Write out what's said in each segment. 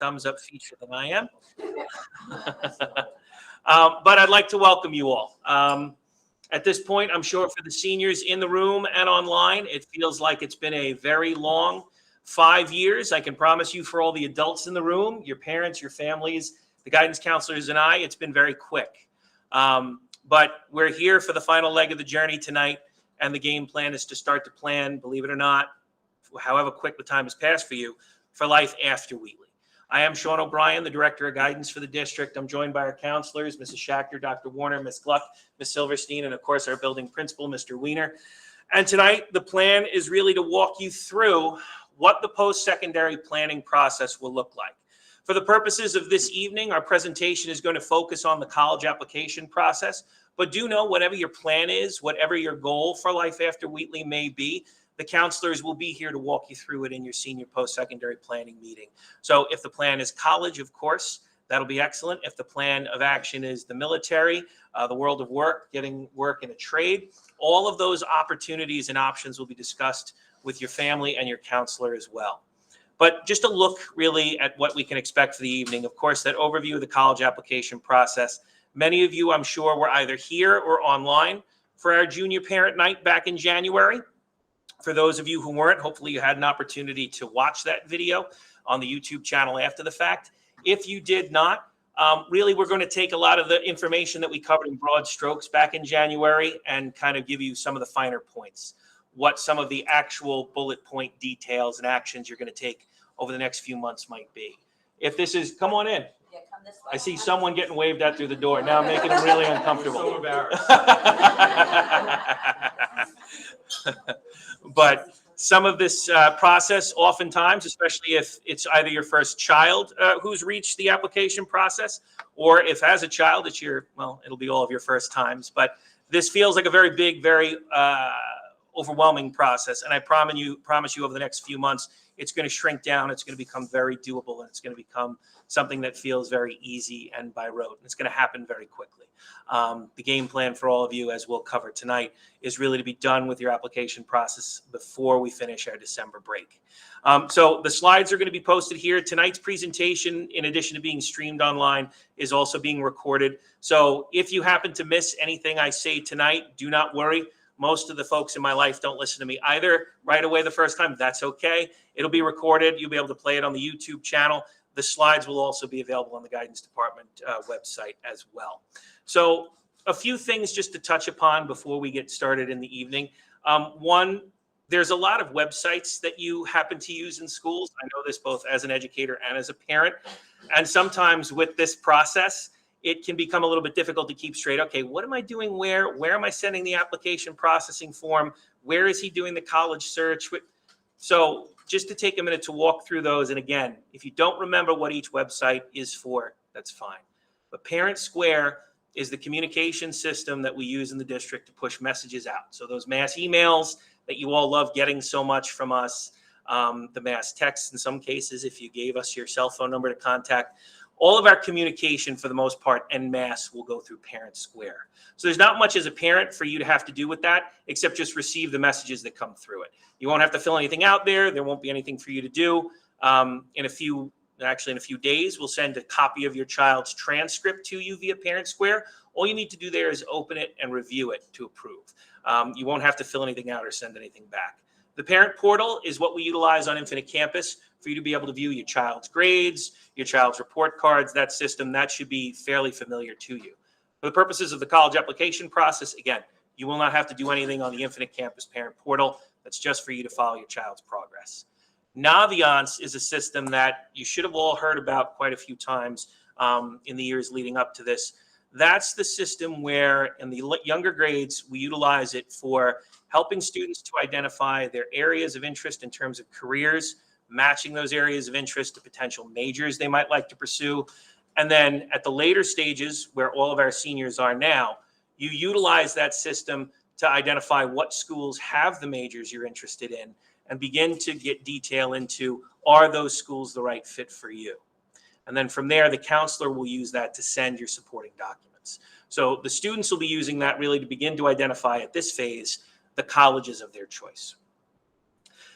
thumbs up feature than I am. But I'd like to welcome you all. At this point, I'm sure for the seniors in the room and online, it feels like it's been a very long 5 years. I can promise you for all the adults in the room, your parents, your families, the guidance counselors, and I, it's been very quick. But we're here for the final leg of the journey tonight, and the game plan is to start to plan, believe it or not, however quick the time has passed for you, for life after Wheatley. I am Sean O'Brien, the Director of Guidance for the district. I'm joined by our counselors, Mrs. Schachter, Dr. Warner, Ms. Gluck, Ms. Silverstein, and of course our building principal, Mr. Weiner. And tonight, the plan is really to walk you through what the post-secondary planning process will look like. For the purposes of this evening, our presentation is going to focus on the college application process, but do know whatever your plan is, whatever your goal for life after Wheatley may be, the counselors will be here to walk you through it in your senior post-secondary planning meeting. So if the plan is college, of course, that'll be excellent. If the plan of action is the military, the world of work, getting work in a trade, all of those opportunities and options will be discussed with your family and your counselor as well. But just a look really at what we can expect for the evening. Of course, that overview of the college application process. Many of you, I'm sure, were either here or online for our junior parent night back in January. For those of you who weren't, hopefully you had an opportunity to watch that video on the YouTube channel after the fact. If you did not, really we're going to take a lot of the information that we covered in broad strokes back in January and kind of give you some of the finer points, what some of the actual bullet point details and actions you're going to take over the next few months might be. If this is, come on in. Yeah, come this way. I see someone getting waved at through the door. Now I'm making them really uncomfortable. So embarrassed. But some of this process, oftentimes, especially if it's either your first child who's reached the application process, or if as a child it's your, well, it'll be all of your first times. But this feels like a very big, very overwhelming process. And I promise you over the next few months, it's going to shrink down. It's going to become very doable, and it's going to become something that feels very easy and by rote. And it's going to happen very quickly. The game plan for all of you, as we'll cover tonight, is really to be done with your application process before we finish our December break. So the slides are going to be posted here. Tonight's presentation, in addition to being streamed online, is also being recorded. So if you happen to miss anything I say tonight, do not worry. Most of the folks in my life don't listen to me either right away the first time. That's okay. It'll be recorded. You'll be able to play it on the YouTube channel. The slides will also be available on the guidance department website as well. So a few things just to touch upon before we get started in the evening. One, there's a lot of websites that you happen to use in schools. I know this both as an educator and as a parent. And sometimes with this process, it can become a little bit difficult to keep straight. Okay, what am I doing where? Where am I sending the application processing form? Where is he doing the college search? So just to take a minute to walk through those. And again, if you don't remember what each website is for, that's fine. But Parent Square is the communication system that we use in the district to push messages out. So those mass emails that you all love getting so much from us, the mass texts in some cases, if you gave us your cell phone number to contact, all of our communication for the most part en masse will go through Parent Square. So there's not much as a parent for you to have to do with that, except just receive the messages that come through it. You won't have to fill anything out there. There won't be anything for you to do. In a few days, we'll send a copy of your child's transcript to you via Parent Square. All you need to do there is open it and review it to approve. You won't have to fill anything out or send anything back. The parent portal is what we utilize on Infinite Campus for you to be able to view your child's grades, your child's report cards. That system, that should be fairly familiar to you. For the purposes of the college application process, again, you will not have to do anything on the Infinite Campus parent portal. That's just for you to follow your child's progress. Naviance is a system that you should have all heard about quite a few times in the years leading up to this. That's the system where in the younger grades, we utilize it for helping students to identify their areas of interest in terms of careers, matching those areas of interest to potential majors they might like to pursue. And then at the later stages, where all of our seniors are now, you utilize that system to identify what schools have the majors you're interested in and begin to get detail into, are those schools the right fit for you? And then from there, the counselor will use that to send your supporting documents. So the students will be using that really to begin to identify at this phase the colleges of their choice.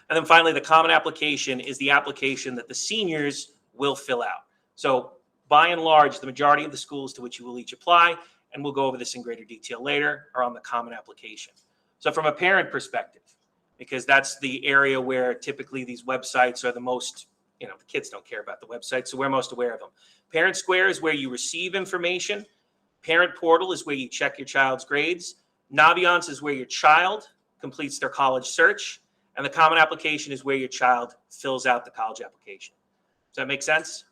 And then finally, the common application is the application that the seniors will fill out. So by and large, the majority of the schools to which you will each apply, and we'll go over this in greater detail later, are on the common application. So from a parent perspective, because that's the area where typically these websites are the most, the kids don't care about the website, so we're most aware of them. Parent Square is where you receive information. Parent Portal is where you check your child's grades. Naviance is where your child completes their college search. And the common application is where your child fills out the college application. Does that make sense?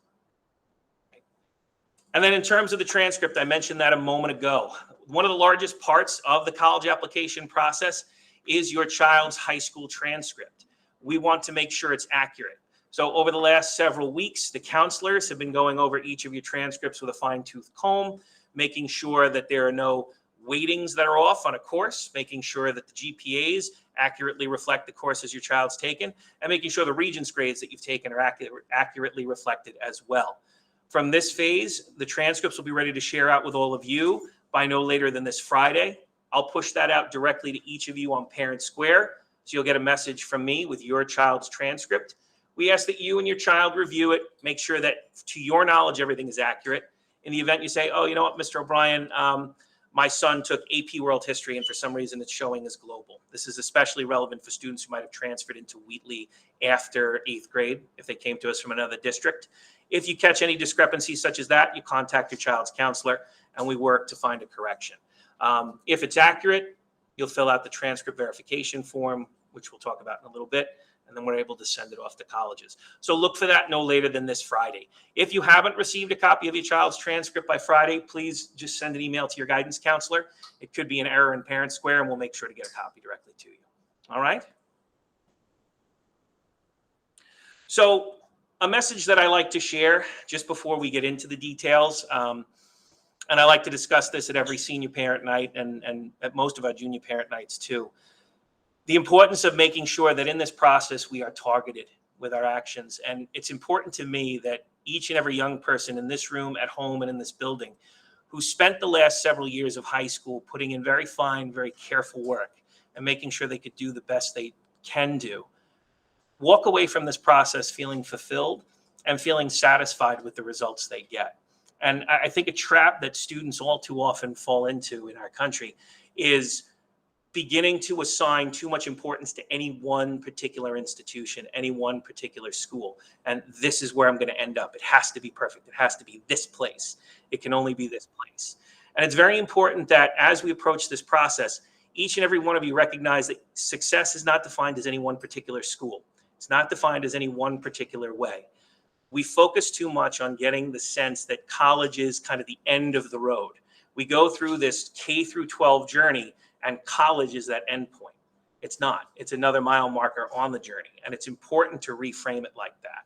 And then in terms of the transcript, I mentioned that a moment ago. One of the largest parts of the college application process is your child's high school transcript. We want to make sure it's accurate. So over the last several weeks, the counselors have been going over each of your transcripts with a fine-tooth comb, making sure that there are no weightings that are off on a course, making sure that the GPAs accurately reflect the courses your child's taken, and making sure the Regents grades that you've taken are accurately reflected as well. From this phase, the transcripts will be ready to share out with all of you by no later than this Friday. I'll push that out directly to each of you on Parent Square, so you'll get a message from me with your child's transcript. We ask that you and your child review it, make sure that, to your knowledge, everything is accurate. In the event you say, oh, you know what, Mr. O'Brien, my son took AP World History, and for some reason it's showing as global. This is especially relevant for students who might have transferred into Wheatley after 8th grade, if they came to us from another district. If you catch any discrepancies such as that, you contact your child's counselor, and we work to find a correction. If it's accurate, you'll fill out the transcript verification form, which we'll talk about in a little bit, and then we're able to send it off to colleges. So look for that no later than this Friday. If you haven't received a copy of your child's transcript by Friday, please just send an email to your guidance counselor. It could be an error in Parent Square, and we'll make sure to get a copy directly to you. All right? So a message that I like to share just before we get into the details, and I like to discuss this at every senior parent night and at most of our junior parent nights too. The importance of making sure that in this process we are targeted with our actions. And it's important to me that each and every young person in this room, at home, and in this building who spent the last several years of high school putting in very fine, very careful work and making sure they could do the best they can do, walk away from this process feeling fulfilled and feeling satisfied with the results they get. And I think a trap that students all too often fall into in our country is beginning to assign too much importance to any one particular institution, any one particular school. And this is where I'm going to end up. It has to be perfect. It has to be this place. It can only be this place. And it's very important that as we approach this process, each and every one of you recognize that success is not defined as any one particular school. It's not defined as any one particular way. We focus too much on getting the sense that college is kind of the end of the road. We go through this K through 12 journey, and college is that end point. It's not. It's another mile marker on the journey, and it's important to reframe it like that.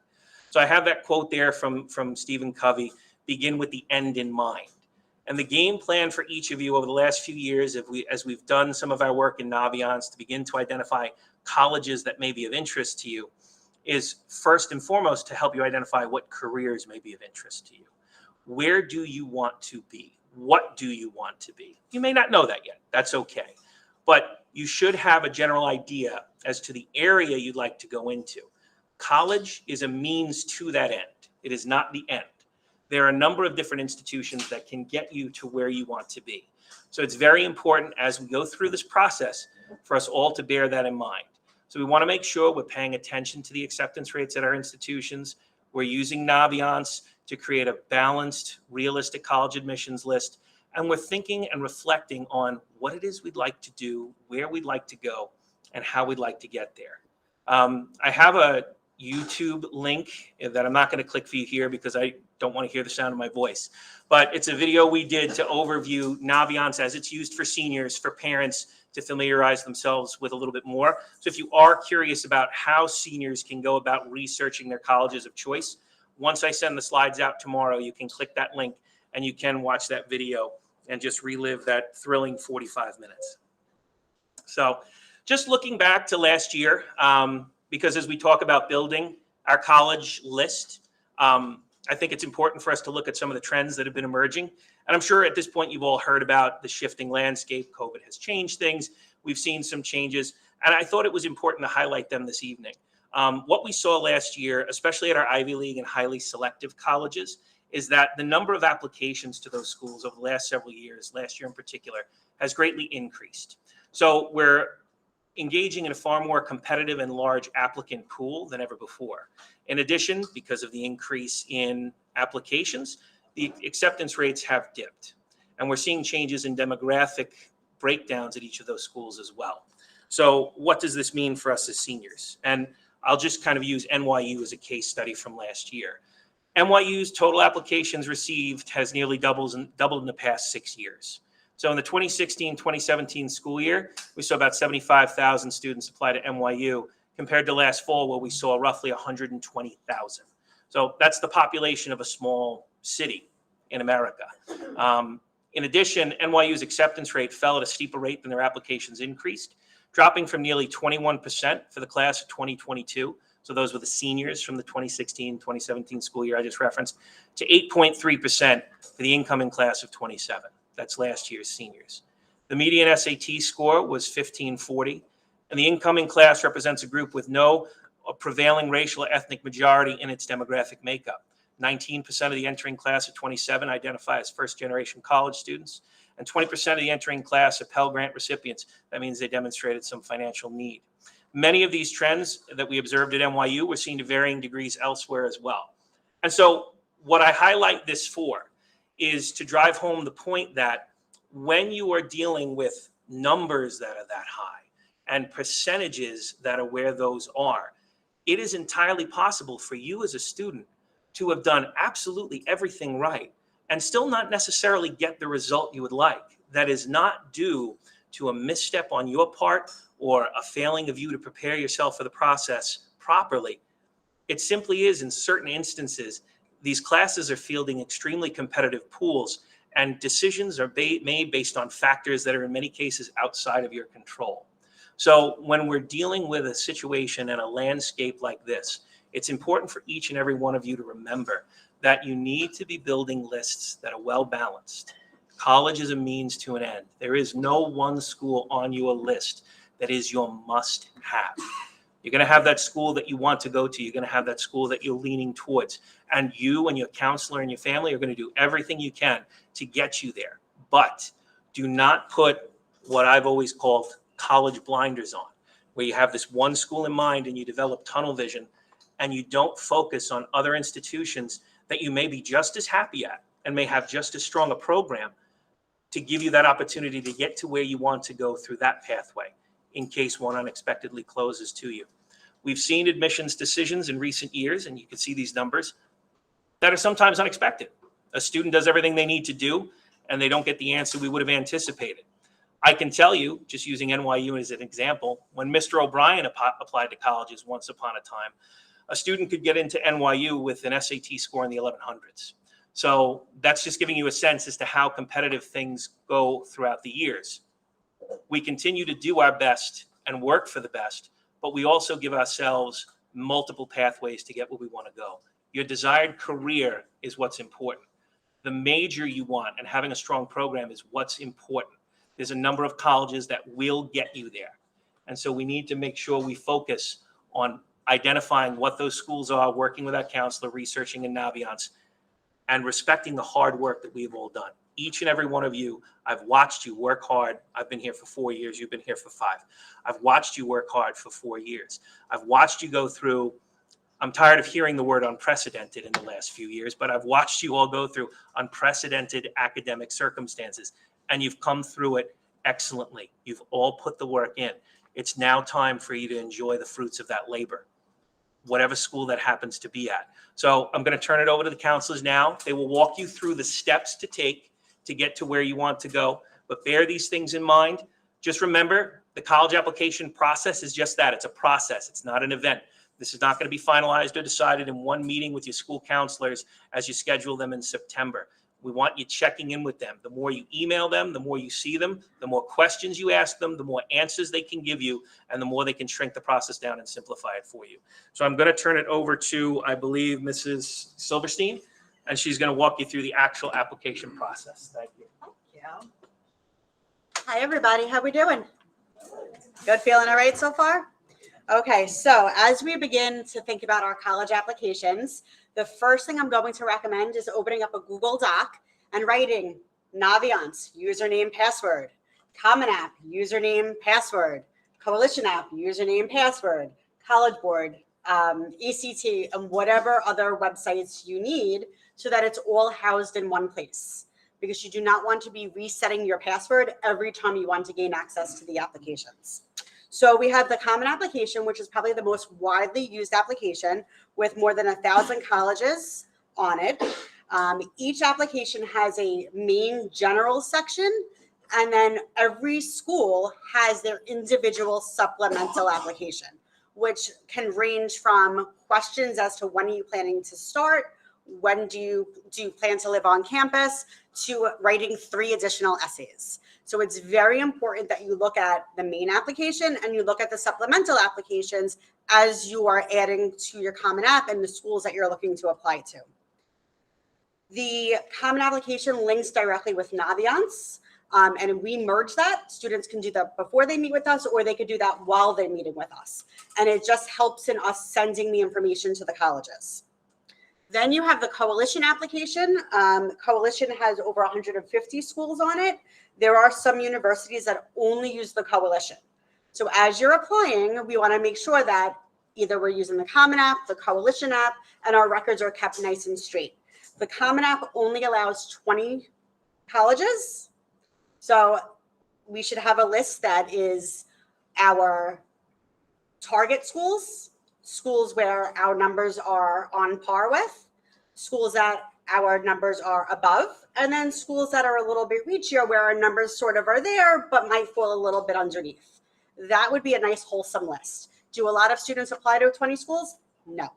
So I have that quote there from Stephen Covey, begin with the end in mind. And the game plan for each of you over the last few years, as we've done some of our work in Naviance to begin to identify colleges that may be of interest to you, is first and foremost to help you identify what careers may be of interest to you. Where do you want to be? What do you want to be? You may not know that yet. That's okay. But you should have a general idea as to the area you'd like to go into. College is a means to that end. It is not the end. There are a number of different institutions that can get you to where you want to be. So it's very important as we go through this process for us all to bear that in mind. So we want to make sure we're paying attention to the acceptance rates at our institutions. We're using Naviance to create a balanced, realistic college admissions list. And we're thinking and reflecting on what it is we'd like to do, where we'd like to go, and how we'd like to get there. I have a YouTube link that I'm not going to click for you here because I don't want to hear the sound of my voice. But it's a video we did to overview Naviance as it's used for seniors, for parents to familiarize themselves with a little bit more. So if you are curious about how seniors can go about researching their colleges of choice, once I send the slides out tomorrow, you can click that link and you can watch that video and just relive that thrilling 45 minutes. So just looking back to last year, because as we talk about building our college list, I think it's important for us to look at some of the trends that have been emerging. And I'm sure at this point you've all heard about the shifting landscape. COVID has changed things. We've seen some changes. And I thought it was important to highlight them this evening. What we saw last year, especially at our Ivy League and highly selective colleges, is that the number of applications to those schools over the last several years, last year in particular, has greatly increased. So we're engaging in a far more competitive and large applicant pool than ever before. In addition, because of the increase in applications, the acceptance rates have dipped. And we're seeing changes in demographic breakdowns at each of those schools as well. So what does this mean for us as seniors? And I'll just kind of use NYU as a case study from last year. NYU's total applications received has nearly doubled in the past 6 years. So in the 2016-2017 school year, we saw about 75,000 students apply to NYU compared to last fall where we saw roughly 120,000. So that's the population of a small city in America. In addition, NYU's acceptance rate fell at a steeper rate than their applications increased, dropping from nearly 21% for the class of 2022. So those were the seniors from the 2016-2017 school year I just referenced, to 8.3% for the incoming class of 27. That's last year's seniors. The median SAT score was 1540, and the incoming class represents a group with no prevailing racial or ethnic majority in its demographic makeup. 19% of the entering class of 27 identify as first-generation college students, and 20% of the entering class are Pell Grant recipients. That means they demonstrated some financial need. Many of these trends that we observed at NYU were seen to varying degrees elsewhere as well. And so what I highlight this for is to drive home the point that when you are dealing with numbers that are that high and percentages that are where those are, it is entirely possible for you as a student to have done absolutely everything right and still not necessarily get the result you would like. That is not due to a misstep on your part or a failing of you to prepare yourself for the process properly. It simply is, in certain instances, these classes are fielding extremely competitive pools, and decisions are made based on factors that are in many cases outside of your control. So when we're dealing with a situation and a landscape like this, it's important for each and every one of you to remember that you need to be building lists that are well balanced. College is a means to an end. There is no one school on your list that is your must have. You're going to have that school that you want to go to. You're going to have that school that you're leaning towards. And you and your counselor and your family are going to do everything you can to get you there. But do not put what I've always called college blinders on, where you have this one school in mind and you develop tunnel vision and you don't focus on other institutions that you may be just as happy at and may have just as strong a program to give you that opportunity to get to where you want to go through that pathway in case one unexpectedly closes to you. We've seen admissions decisions in recent years, and you can see these numbers, that are sometimes unexpected. A student does everything they need to do, and they don't get the answer we would have anticipated. I can tell you, just using NYU as an example, when Mr. O'Brien applied to colleges once upon a time, a student could get into NYU with an SAT score in the 1100s. So that's just giving you a sense as to how competitive things go throughout the years. We continue to do our best and work for the best, but we also give ourselves multiple pathways to get where we want to go. Your desired career is what's important. The major you want and having a strong program is what's important. There's a number of colleges that will get you there. And so we need to make sure we focus on identifying what those schools are, working with our counselor, researching in Naviance, and respecting the hard work that we've all done. Each and every one of you, I've watched you work hard. I've been here for 4 years. You've been here for 5. I've watched you work hard for 4 years. I've watched you go through, I'm tired of hearing the word unprecedented in the last few years, but I've watched you all go through unprecedented academic circumstances, and you've come through it excellently. You've all put the work in. It's now time for you to enjoy the fruits of that labor, whatever school that happens to be at. So I'm going to turn it over to the counselors now. They will walk you through the steps to take to get to where you want to go. But bear these things in mind. Just remember, the college application process is just that. It's a process. It's not an event. This is not going to be finalized or decided in one meeting with your school counselors as you schedule them in September. We want you checking in with them. The more you email them, the more you see them, the more questions you ask them, the more answers they can give you, and the more they can shrink the process down and simplify it for you. So I'm going to turn it over to, I believe, Mrs. Silverstein, and she's going to walk you through the actual application process. Thank you. Thank you. Hi, everybody. How we doing? Good, feeling all right so far? Okay, so as we begin to think about our college applications, the first thing I'm going to recommend is opening up a Google Doc and writing Naviance, username, password, Common App, username, password, Coalition App, username, password, College Board, ECT, and whatever other websites you need so that it's all housed in one place, because you do not want to be resetting your password every time you want to gain access to the applications. So we have the Common Application, which is probably the most widely used application with more than 1,000 colleges on it. Each application has a main general section, and then every school has their individual supplemental application, which can range from questions as to when are you planning to start, when do you plan to live on campus, to writing 3 additional essays. So it's very important that you look at the main application and you look at the supplemental applications as you are adding to your Common App and the schools that you're looking to apply to. The Common Application links directly with Naviance, and we merge that. Students can do that before they meet with us, or they could do that while they're meeting with us. And it just helps in us sending the information to the colleges. Then you have the Coalition application. Coalition has over 150 schools on it. There are some universities that only use the Coalition. So as you're applying, we want to make sure that either we're using the Common App, the Coalition app, and our records are kept nice and straight. The Common App only allows 20 colleges. So we should have a list that is our target schools, schools where our numbers are on par with, schools that our numbers are above, and then schools that are a little bit reachier where our numbers sort of are there but might fall a little bit underneath. That would be a nice wholesome list. Do a lot of students apply to 20 schools? No.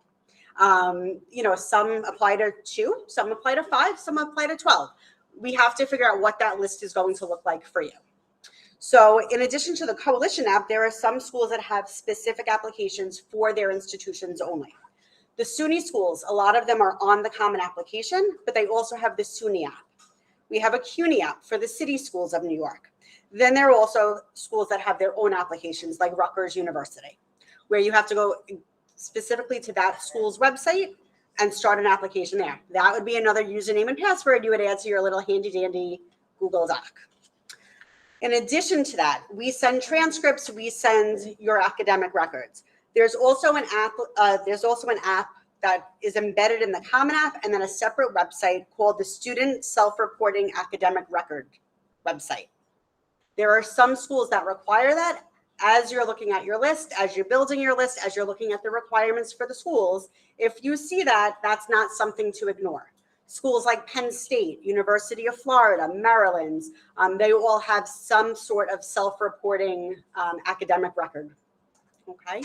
Some apply to 2, some apply to 5, some apply to 12. We have to figure out what that list is going to look like for you. So in addition to the Coalition app, there are some schools that have specific applications for their institutions only. The SUNY schools, a lot of them are on the Common Application, but they also have the SUNY app. We have a CUNY app for the city schools of New York. Then there are also schools that have their own applications, like Rutgers University, where you have to go specifically to that school's website and start an application there. That would be another username and password you would add to your little handy dandy Google Doc. In addition to that, we send transcripts, we send your academic records. There's also an app that is embedded in the Common App, and then a separate website called the Student Self-Reporting Academic Record website. There are some schools that require that. As you're looking at your list, as you're building your list, as you're looking at the requirements for the schools, if you see that, that's not something to ignore. Schools like Penn State, University of Florida, Maryland, they all have some sort of self-reporting academic record. Okay.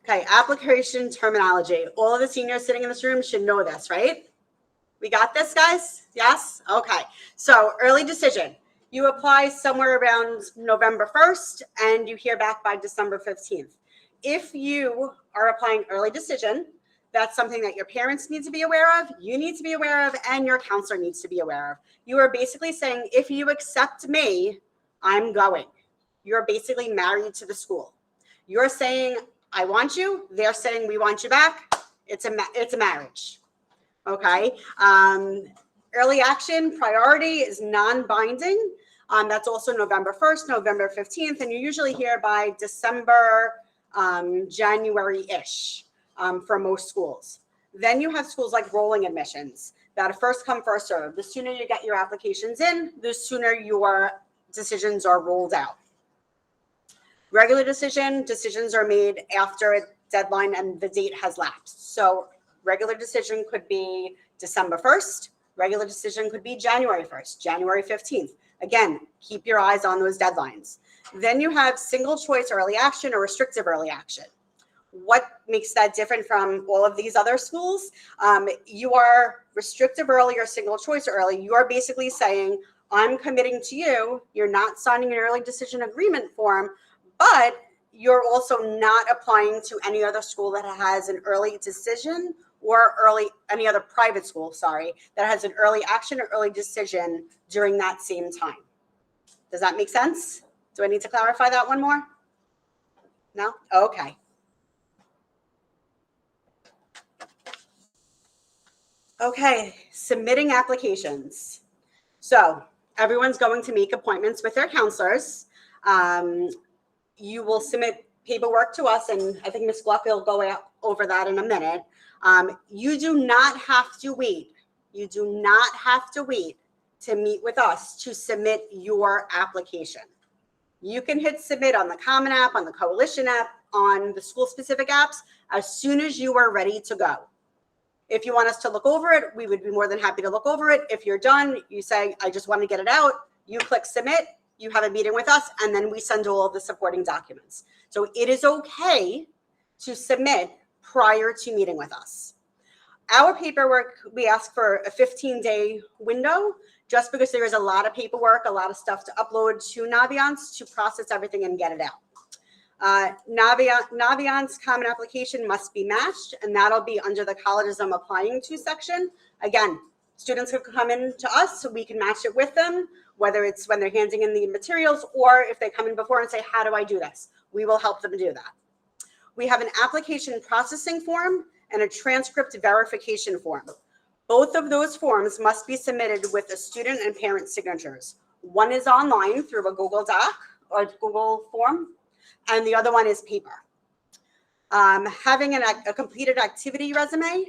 Okay, application terminology. All of the seniors sitting in this room should know this, right? We got this, guys? Yes? Okay. So early decision. You apply somewhere around November 1st and you hear back by December 15th. If you are applying early decision, that's something that your parents need to be aware of, you need to be aware of, and your counselor needs to be aware of. You are basically saying, if you accept me, I'm going. You're basically married to the school. You're saying, I want you. They're saying, we want you back. It's a marriage. Okay. Early action priority is non-binding. That's also November 1st, November 15th, and you usually hear by December, January-ish for most schools. Then you have schools like rolling admissions that are first come, first serve. The sooner you get your applications in, the sooner your decisions are rolled out. Regular decisions are made after a deadline and the date has lapsed. So regular decision could be December 1st. Regular decision could be January 1st, January 15th. Again, keep your eyes on those deadlines. Then you have single choice early action or restrictive early action. What makes that different from all of these other schools? You are restrictive early or single choice early. You are basically saying, I'm committing to you. You're not signing an early decision agreement form, but you're also not applying to any other school that has an early decision or any other private school, that has an early action or early decision during that same time. Does that make sense? Do I need to clarify that one more? No? Okay. Okay, submitting applications. So everyone's going to make appointments with their counselors. You will submit paperwork to us, and I think Ms. Gluck will go over that in a minute. You do not have to wait. You do not have to wait to meet with us to submit your application. You can hit submit on the Common App, on the Coalition app, on the school-specific apps as soon as you are ready to go. If you want us to look over it, we would be more than happy to look over it. If you're done, you say, I just want to get it out, you click submit, you have a meeting with us, and then we send all of the supporting documents. So it is okay to submit prior to meeting with us. Our paperwork, we ask for a 15-day window, just because there is a lot of paperwork, a lot of stuff to upload to Naviance to process everything and get it out. Naviance common application must be matched, and that'll be under the colleges I'm applying to section. Again, students can come in to us so we can match it with them, whether it's when they're handing in the materials or if they come in before and say, how do I do this? We will help them do that. We have an application processing form and a transcript verification form. Both of those forms must be submitted with a student and parent signatures. One is online through a Google Doc or Google form, and the other one is paper. Having a completed activity resume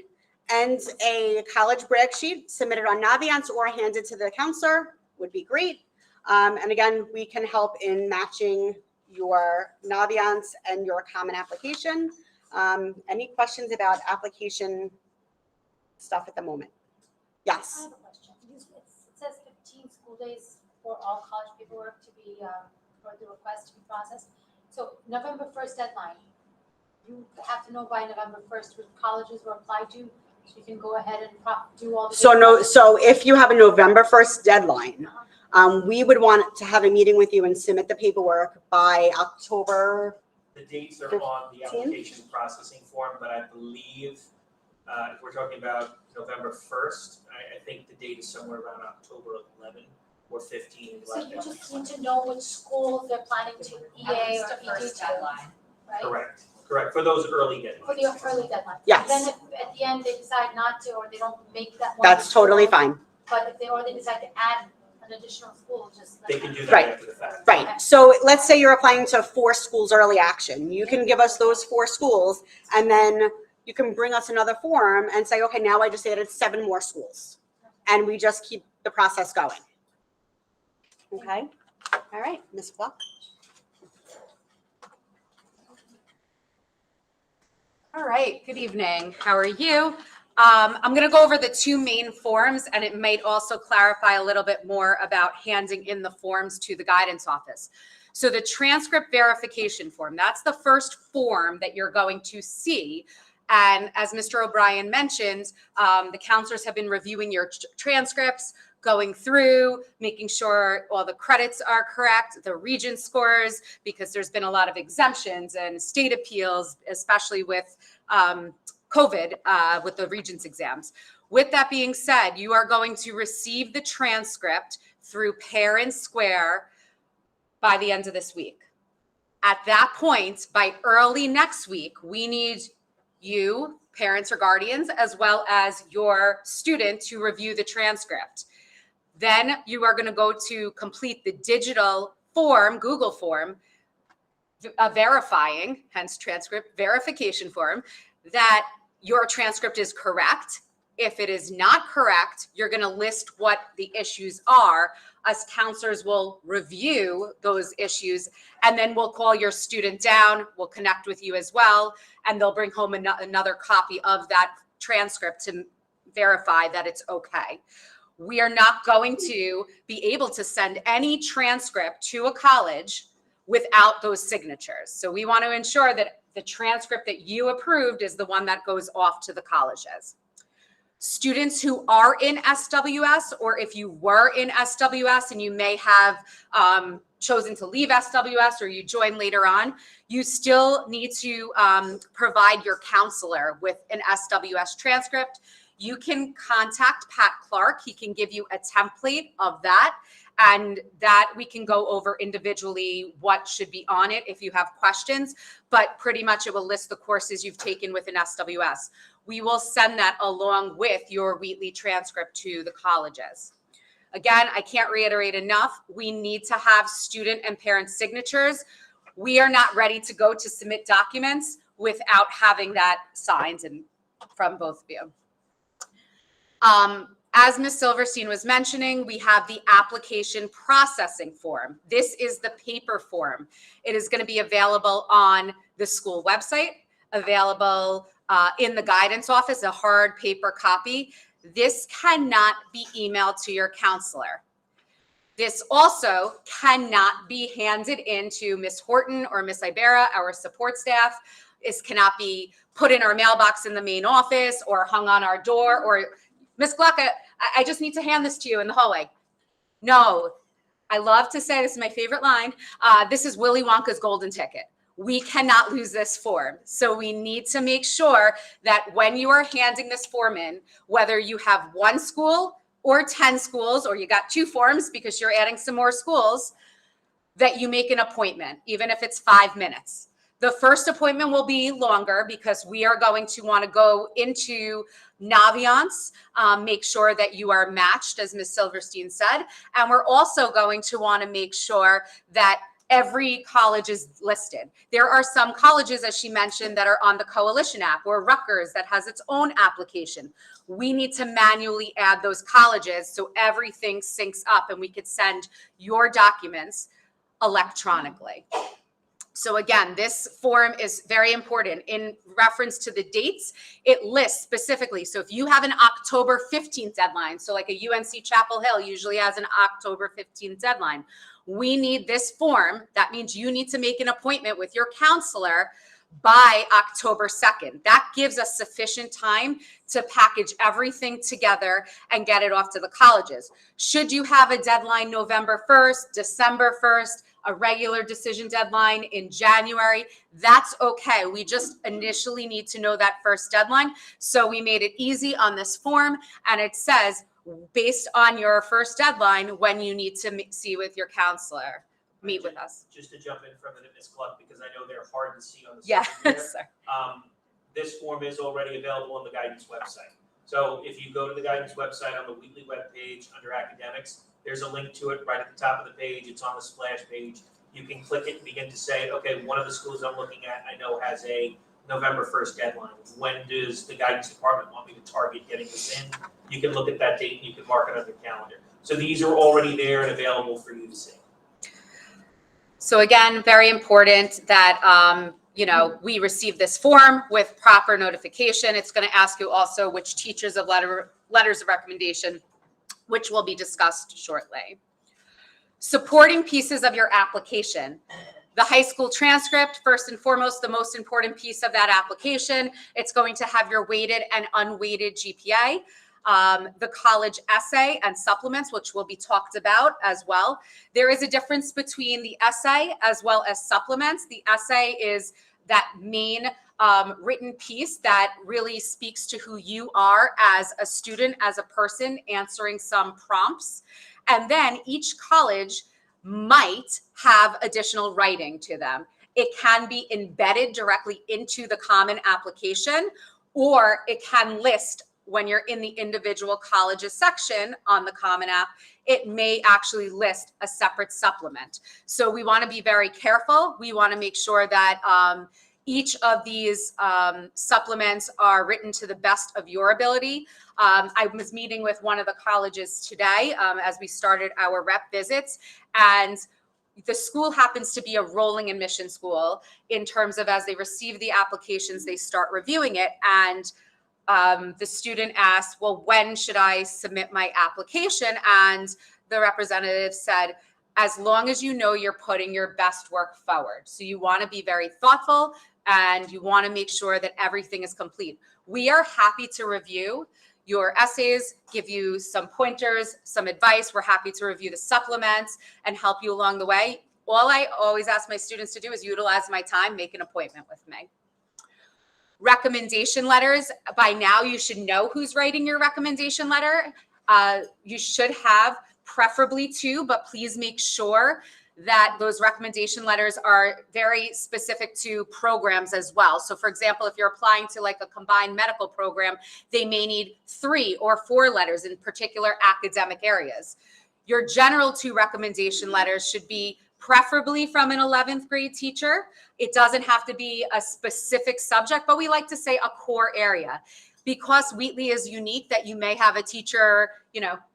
and a college brag sheet submitted on Naviance or handed to the counselor would be great. And again, we can help in matching your Naviance and your common application. Any questions about application stuff at the moment? Yes. I have a question. It says 15 school days for all college paperwork to be, for the request to be processed. So November 1st deadline, you have to know by November 1st which colleges were applied to, so you can go ahead and do all the. So if you have a November 1st deadline, we would want to have a meeting with you and submit the paperwork by October. The dates are on the application processing form, but I believe if we're talking about November 1st, I think the date is somewhere around October 11 or 15. So you just need to know which schools they're planning to EA or ED to, right? Correct, for those early deadlines. For the early deadline. Yes. Then if at the end they decide not to, or they don't make that one. That's totally fine. But if they decide to add an additional school, just. They can do that Right. after the fact. Right. So let's say you're applying to 4 schools early action. You can give us those 4 schools, and then you can bring us another form and say, okay, now I just added 7 more schools. And we just keep the process going. Okay. All right, Ms. Buck. All right, good evening. How are you? I'm going to go over the 2 main forms, and it might also clarify a little bit more about handing in the forms to the guidance office. So the transcript verification form, that's the first form that you're going to see. And as Mr. O'Brien mentioned, the counselors have been reviewing your transcripts, going through, making sure all the credits are correct, the Regent scores, because there's been a lot of exemptions and state appeals, especially with COVID, with the Regents exams. With that being said, you are going to receive the transcript through Parent Square by the end of this week. At that point, by early next week, we need you, parents or guardians, as well as your student to review the transcript. Then you are going to go to complete the digital form, Google form, verifying, hence transcript verification form, that your transcript is correct. If it is not correct, you're going to list what the issues are. Us counselors will review those issues, and then we'll call your student down. We'll connect with you as well, and they'll bring home another copy of that transcript to verify that it's okay. We are not going to be able to send any transcript to a college without those signatures. So we want to ensure that the transcript that you approved is the one that goes off to the colleges. Students who are in SWS, or if you were in SWS and you may have chosen to leave SWS or you join later on, you still need to provide your counselor with an SWS transcript. You can contact Pat Clark. He can give you a template of that. and that we can go over individually what should be on it if you have questions, but pretty much it will list the courses you've taken within SWS. We will send that along with your Wheatley transcript to the colleges. Again, I can't reiterate enough, we need to have student and parent signatures. We are not ready to go to submit documents without having that signed and from both of you. As Ms. Silverstein was mentioning, we have the application processing form. This is the paper form. It is going to be available on the school website, available in the guidance office, a hard paper copy. This cannot be emailed to your counselor. This also cannot be handed into Ms. Horton or Ms. Ibera, our support staff. This cannot be put in our mailbox in the main office or hung on our door, or Ms. Gluck, I just need to hand this to you in the hallway. No, I love to say, this is my favorite line, this is Willy Wonka's golden ticket. We cannot lose this form. So we need to make sure that when you are handing this form in, whether you have one school or 10 schools, or you got 2 forms because you're adding some more schools, that you make an appointment, even if it's 5 minutes. The first appointment will be longer because we are going to want to go into Naviance, make sure that you are matched, as Ms. Silverstein said. And we're also going to want to make sure that every college is listed. There are some colleges, as she mentioned, that are on the Coalition app, or Rutgers that has its own application. We need to manually add those colleges so everything syncs up and we could send your documents electronically. So again, this form is very important. In reference to the dates, it lists specifically. So if you have an October 15th deadline, so like a UNC Chapel Hill usually has an October 15th deadline, we need this form. That means you need to make an appointment with your counselor by October 2nd. That gives us sufficient time to package everything together and get it off to the colleges. Should you have a deadline November 1st, December 1st, a regular decision deadline in January, that's okay. We just initially need to know that first deadline. So we made it easy on this form, and it says, based on your first deadline, when you need to see with your counselor, meet with us. Just to jump in for a minute, Ms. Cluck, because I know they're hard to see on the Yes, screen here. sir. This form is already available on the guidance website. So if you go to the guidance website on the Wheatley webpage under academics, there's a link to it right at the top of the page. It's on the splash page. You can click it and begin to say, okay, one of the schools I'm looking at, I know has a November 1st deadline. When does the guidance department want me to target getting this in? You can look at that date and you can mark it on your calendar. So these are already there and available for you to see. So again, very important that we receive this form with proper notification. It's going to ask you also which teachers of letters of recommendation, which will be discussed shortly. Supporting pieces of your application. The high school transcript, first and foremost, the most important piece of that application. It's going to have your weighted and unweighted GPA. The college essay and supplements, which will be talked about as well. There is a difference between the essay as well as supplements. The essay is that main written piece that really speaks to who you are as a student, as a person, answering some prompts. And then each college might have additional writing to them. It can be embedded directly into the common application, or it can list when you're in the individual colleges section on the Common App, it may actually list a separate supplement. So we want to be very careful. We want to make sure that each of these supplements are written to the best of your ability. I was meeting with one of the colleges today as we started our rep visits, and the school happens to be a rolling admission school in terms of as they receive the applications, they start reviewing it. And the student asked, well, when should I submit my application? And the representative said, as long as you know you're putting your best work forward. So you want to be very thoughtful and you want to make sure that everything is complete. We are happy to review your essays, give you some pointers, some advice. We're happy to review the supplements and help you along the way. All I always ask my students to do is utilize my time, make an appointment with me. Recommendation letters. By now, you should know who's writing your recommendation letter. You should have preferably 2, but please make sure that those recommendation letters are very specific to programs as well. So for example, if you're applying to like a combined medical program, they may need 3 or 4 letters in particular academic areas. Your general 2 recommendation letters should be preferably from an 11th grade teacher. It doesn't have to be a specific subject, but we like to say a core area. Because Wheatley is unique, that you may have a teacher,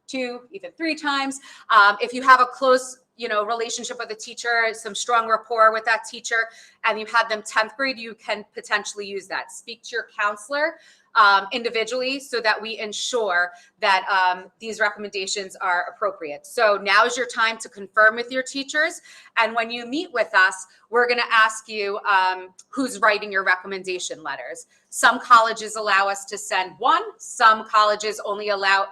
2, even 3 times. If you have a close relationship with a teacher, some strong rapport with that teacher, and you had them 10th grade, you can potentially use that. Speak to your counselor individually so that we ensure that these recommendations are appropriate. So now is your time to confirm with your teachers. And when you meet with us, we're going to ask you who's writing your recommendation letters. Some colleges allow us to send 1. Some colleges only allows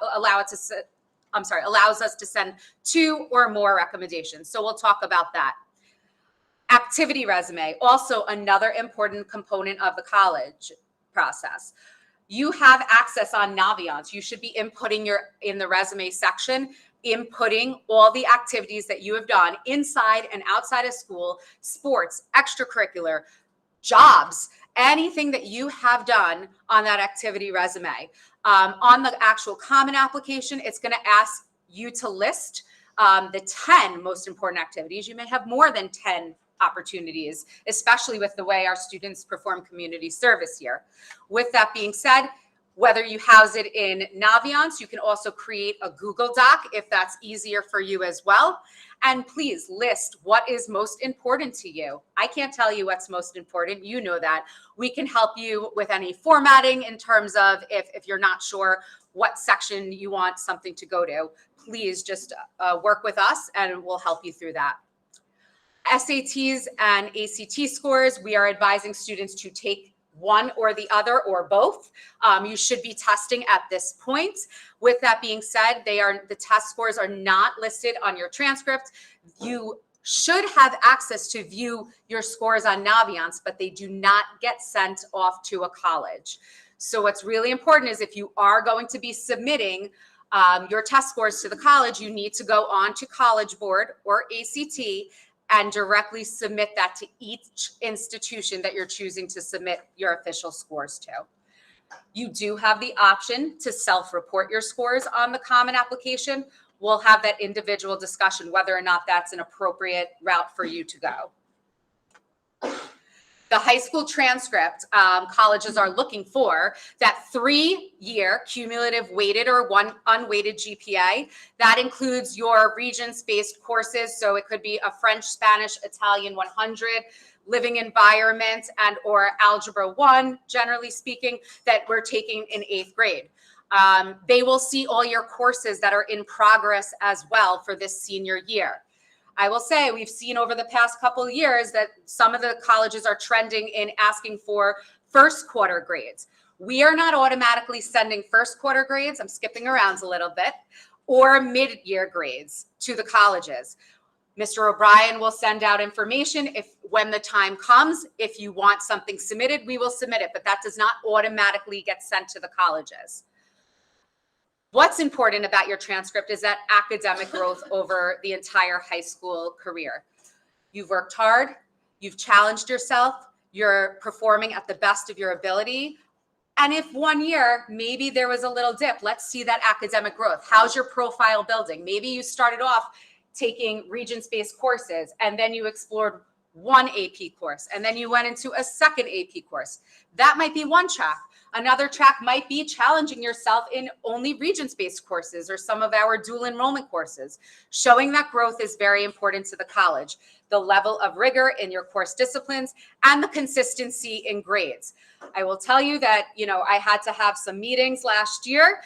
us to send 2 or more recommendations. So we'll talk about that. Activity resume, also another important component of the college process. You have access on Naviance. You should be inputting in the resume section, inputting all the activities that you have done inside and outside of school, sports, extracurricular, jobs, anything that you have done on that activity resume. On the actual common application, it's going to ask you to list the 10 most important activities. You may have more than 10 opportunities, especially with the way our students perform community service here. With that being said, whether you house it in Naviance, you can also create a Google Doc if that's easier for you as well. And please list what is most important to you. I can't tell you what's most important. You know that. We can help you with any formatting in terms of if you're not sure what section you want something to go to. Please just work with us and we'll help you through that. SATs and ACT scores, we are advising students to take one or the other or both. You should be testing at this point. With that being said, the test scores are not listed on your transcript. You should have access to view your scores on Naviance, but they do not get sent off to a college. So what's really important is if you are going to be submitting your test scores to the college, you need to go on to College Board or ACT and directly submit that to each institution that you're choosing to submit your official scores to. You do have the option to self-report your scores on the common application. We'll have that individual discussion whether or not that's an appropriate route for you to go. The high school transcript, colleges are looking for that 3-year cumulative weighted or unweighted GPA. That includes your Regents-based courses. So it could be a French, Spanish, Italian 100, living environment, and or Algebra 1, generally speaking, that we're taking in 8th grade. They will see all your courses that are in progress as well for this senior year. I will say we've seen over the past couple of years that some of the colleges are trending in asking for first quarter grades. We are not automatically sending first quarter grades, I'm skipping around a little bit, or mid-year grades to the colleges. Mr. O'Brien will send out information when the time comes. If you want something submitted, we will submit it, but that does not automatically get sent to the colleges. What's important about your transcript is that academic growth over the entire high school career. You've worked hard, you've challenged yourself, you're performing at the best of your ability. And if one year, maybe there was a little dip, let's see that academic growth. How's your profile building? Maybe you started off taking Regents-based courses and then you explored one AP course and then you went into a second AP course. That might be one track. Another track might be challenging yourself in only Regents-based courses or some of our dual enrollment courses. Showing that growth is very important to the college. The level of rigor in your course disciplines and the consistency in grades. I will tell you that, I had to have some meetings last year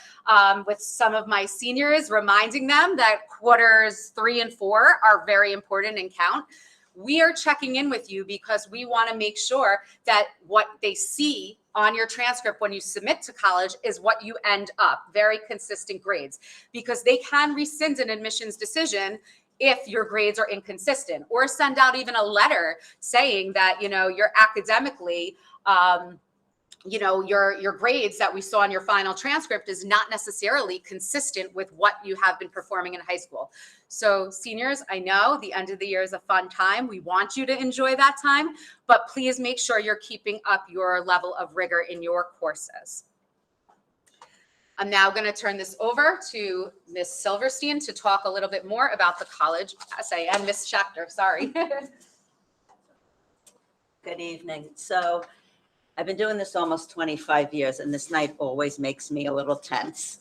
with some of my seniors, reminding them that quarters 3 and 4 are very important and count. We are checking in with you because we want to make sure that what they see on your transcript when you submit to college is what you end up, very consistent grades, because they can rescind an admissions decision if your grades are inconsistent, or send out even a letter saying that, you're academically you know, your grades that we saw in your final transcript is not necessarily consistent with what you have been performing in high school. So seniors, I know the end of the year is a fun time. We want you to enjoy that time, but please make sure you're keeping up your level of rigor in your courses. I'm now going to turn this over to Ms. Silverstein to talk a little bit more about the college essay, and Ms. Schachter, sorry. Good evening. So I've been doing this almost 25 years, and this night always makes me a little tense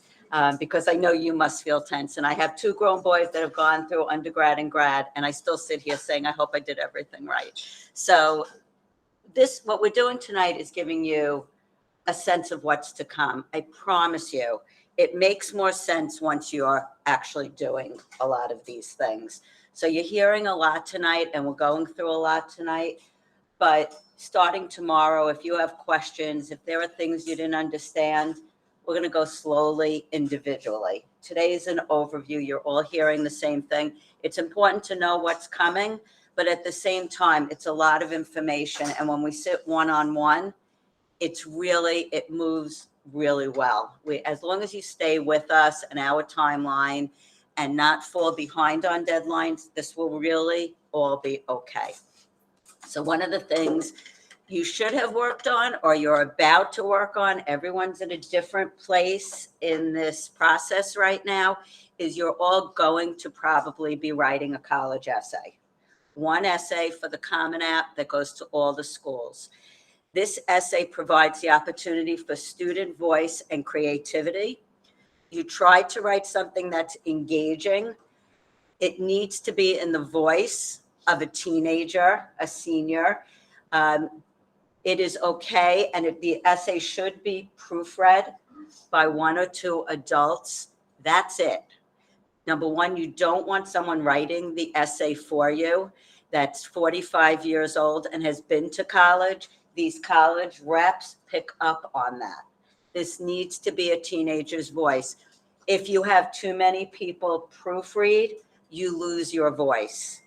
because I know you must feel tense. And I have 2 grown boys that have gone through undergrad and grad, and I still sit here saying, I hope I did everything right. So what we're doing tonight is giving you a sense of what's to come. I promise you, it makes more sense once you're actually doing a lot of these things. So you're hearing a lot tonight, and we're going through a lot tonight. But starting tomorrow, if you have questions, if there are things you didn't understand, we're going to go slowly, individually. Today is an overview. You're all hearing the same thing. It's important to know what's coming, but at the same time, it's a lot of information. And when we sit one-on-one, it moves really well. As long as you stay with us and our timeline and not fall behind on deadlines, this will really all be okay. So one of the things you should have worked on, or you're about to work on, everyone's in a different place in this process right now, is you're all going to probably be writing a college essay. One essay for the Common App that goes to all the schools. This essay provides the opportunity for student voice and creativity. You try to write something that's engaging. It needs to be in the voice of a teenager, a senior. It is okay, and the essay should be proofread by 1 or 2 adults. That's it. Number one, you don't want someone writing the essay for you that's 45 years old and has been to college. These college reps pick up on that. This needs to be a teenager's voice. If you have too many people proofread, you lose your voice.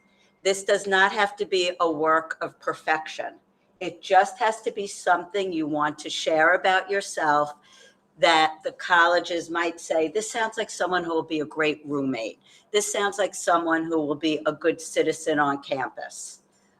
This does not have to be a work of perfection. It just has to be something you want to share about yourself that the colleges might say, this sounds like someone who will be a great roommate. This sounds like someone who will be a good citizen on campus.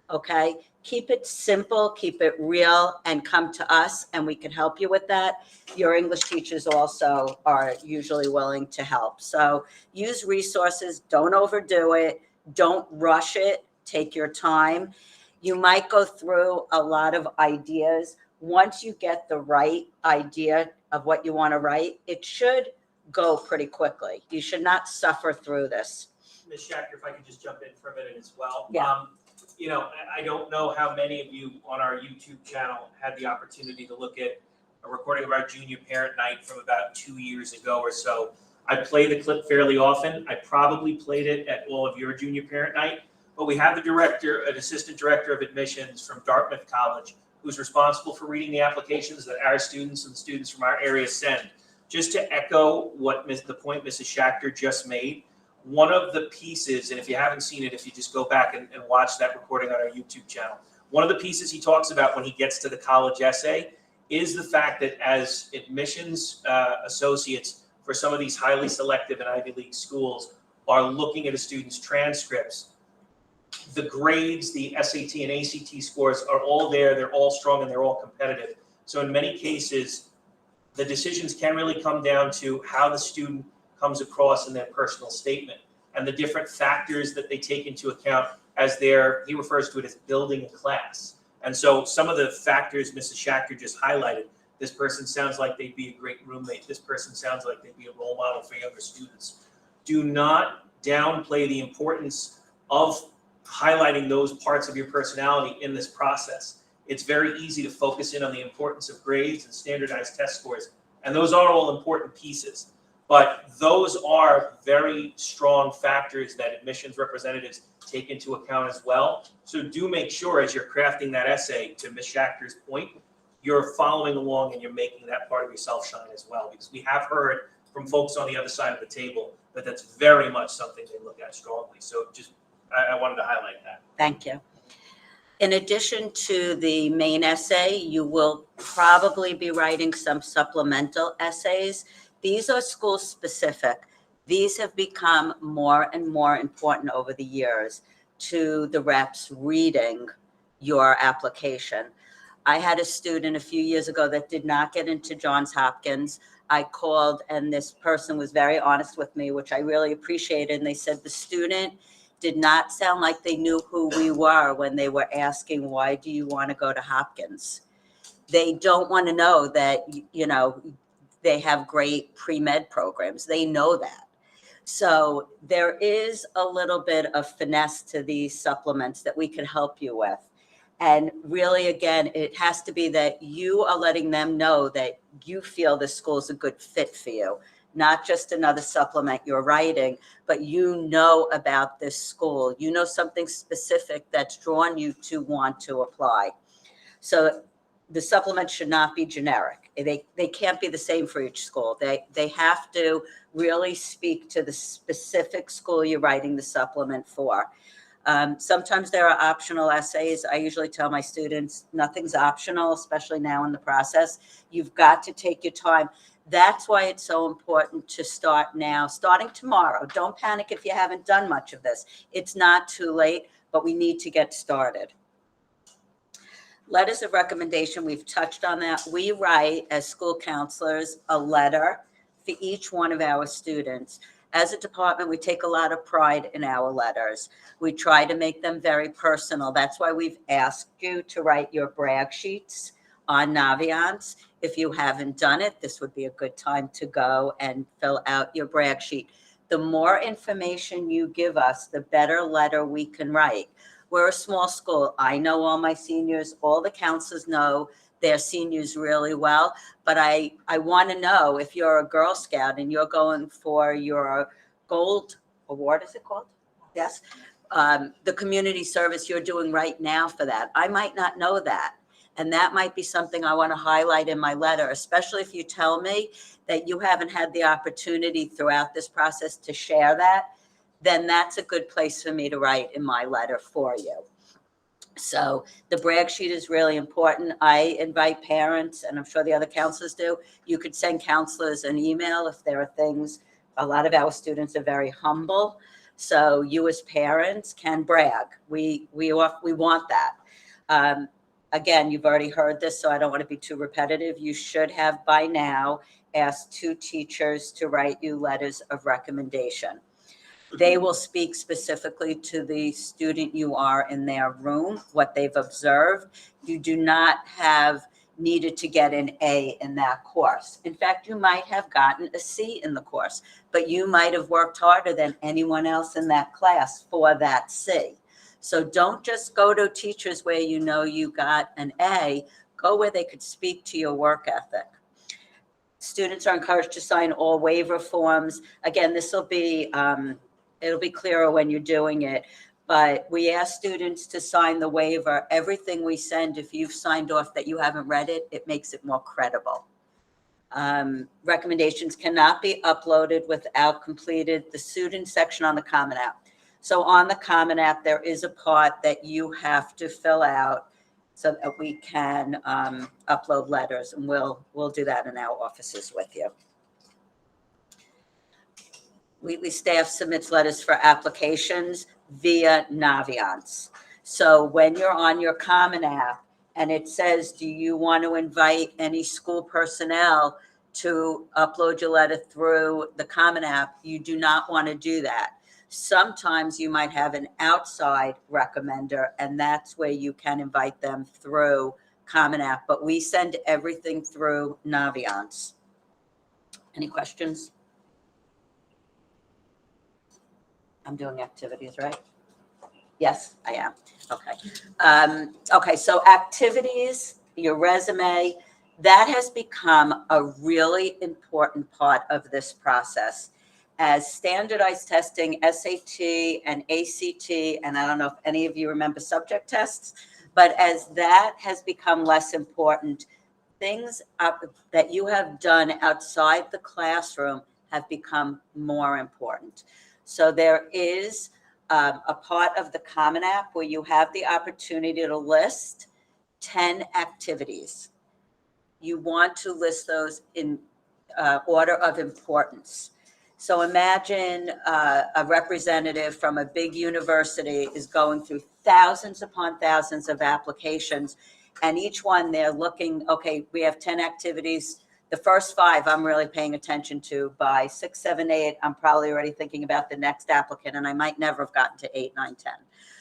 Okay? Keep it simple, keep it real, and come to us, and we can help you with that. Your English teachers also are usually willing to help. So use resources, don't overdo it, don't rush it, take your time. You might go through a lot of ideas. Once you get the right idea of what you want to write, it should go pretty quickly. You should not suffer through this. Ms. Schachter, if I could just jump in for a minute as well. Yeah. You know, I don't know how many of you on our YouTube channel had the opportunity to look at a recording of our junior parent night from about 2 years ago or so. I play the clip fairly often. I probably played it at all of your junior parent night, but we have an assistant director of admissions from Dartmouth College, who's responsible for reading the applications that our students and students from our area send. Just to echo the point Mrs. Schachter just made, one of the pieces, and if you haven't seen it, if you just go back and watch that recording on our YouTube channel, one of the pieces he talks about when he gets to the college essay is the fact that as admissions associates for some of these highly selective and Ivy League schools are looking at a student's transcripts, the grades, the SAT and ACT scores are all there, they're all strong, and they're all competitive. So in many cases, the decisions can really come down to how the student comes across in their personal statement and the different factors that they take into account as he refers to it as building a class. And so some of the factors Mrs. Schachter just highlighted, this person sounds like they'd be a great roommate, this person sounds like they'd be a role model for younger students. Do not downplay the importance of highlighting those parts of your personality in this process. It's very easy to focus in on the importance of grades and standardized test scores, and those are all important pieces. But those are very strong factors that admissions representatives take into account as well. So do make sure as you're crafting that essay, to Ms. Schachter's point, you're following along and you're making that part of yourself shine as well. Because we have heard from folks on the other side of the table that that's very much something they look at strongly. So just, I wanted to highlight that. Thank you. In addition to the main essay, you will probably be writing some supplemental essays. These are school specific. These have become more and more important over the years to the reps reading your application. I had a student a few years ago that did not get into Johns Hopkins. I called and this person was very honest with me, which I really appreciated. And they said the student did not sound like they knew who we were when they were asking, why do you want to go to Hopkins? They don't want to know that, they have great pre-med programs. They know that. So there is a little bit of finesse to these supplements that we can help you with. And really, again, it has to be that you are letting them know that you feel the school is a good fit for you, not just another supplement you're writing, but you know about this school. You know something specific that's drawn you to want to apply. So the supplement should not be generic. They can't be the same for each school. They have to really speak to the specific school you're writing the supplement for. Sometimes there are optional essays. I usually tell my students, nothing's optional, especially now in the process. You've got to take your time. That's why it's so important to start now, starting tomorrow. Don't panic if you haven't done much of this. It's not too late, but we need to get started. Letters of recommendation, we've touched on that. We write, as school counselors, a letter for each one of our students. As a department, we take a lot of pride in our letters. We try to make them very personal. That's why we've asked you to write your brag sheets on Naviance. If you haven't done it, this would be a good time to go and fill out your brag sheet. The more information you give us, the better letter we can write. We're a small school. I know all my seniors, all the counselors know their seniors really well, but I want to know if you're a Girl Scout and you're going for your gold award, is it called? Yes. The community service you're doing right now for that. I might not know that. And that might be something I want to highlight in my letter, especially if you tell me that you haven't had the opportunity throughout this process to share that, then that's a good place for me to write in my letter for you. So the brag sheet is really important. I invite parents, and I'm sure the other counselors do. You could send counselors an email if there are things. A lot of our students are very humble. So you as parents can brag. We want that. Again, you've already heard this, so I don't want to be too repetitive. You should have by now asked 2 teachers to write you letters of recommendation. They will speak specifically to the student you are in their room, what they've observed. You do not have needed to get an A in that course. In fact, you might have gotten a C in the course, but you might have worked harder than anyone else in that class for that C. So don't just go to teachers where you know you got an A, go where they could speak to your work ethic. Students are encouraged to sign all waiver forms. Again, this will be, it'll be clearer when you're doing it, but we ask students to sign the waiver. Everything we send, if you've signed off that you haven't read it, it makes it more credible. Recommendations cannot be uploaded without completed the student section on the Common App. So on the Common App, there is a part that you have to fill out so that we can upload letters, and we'll do that in our offices with you. Wheatley staff submits letters for applications via Naviance. So when you're on your Common App and it says, do you want to invite any school personnel to upload your letter through the Common App, you do not want to do that. Sometimes you might have an outside recommender, and that's where you can invite them through Common App, but we send everything through Naviance. Any questions? I'm doing activities, right? Yes, I am. Okay. Okay, so activities, your resume, that has become a really important part of this process. As standardized testing, SAT and ACT, and I don't know if any of you remember subject tests, but as that has become less important, things that you have done outside the classroom have become more important. So there is a part of the Common App where you have the opportunity to list 10 activities. You want to list those in order of importance. So imagine a representative from a big university is going through thousands upon thousands of applications, and each one they're looking, okay, we have 10 activities. The first 5 I'm really paying attention to. By 6, 7, 8, I'm probably already thinking about the next applicant, and I might never have gotten to 8, 9, 10.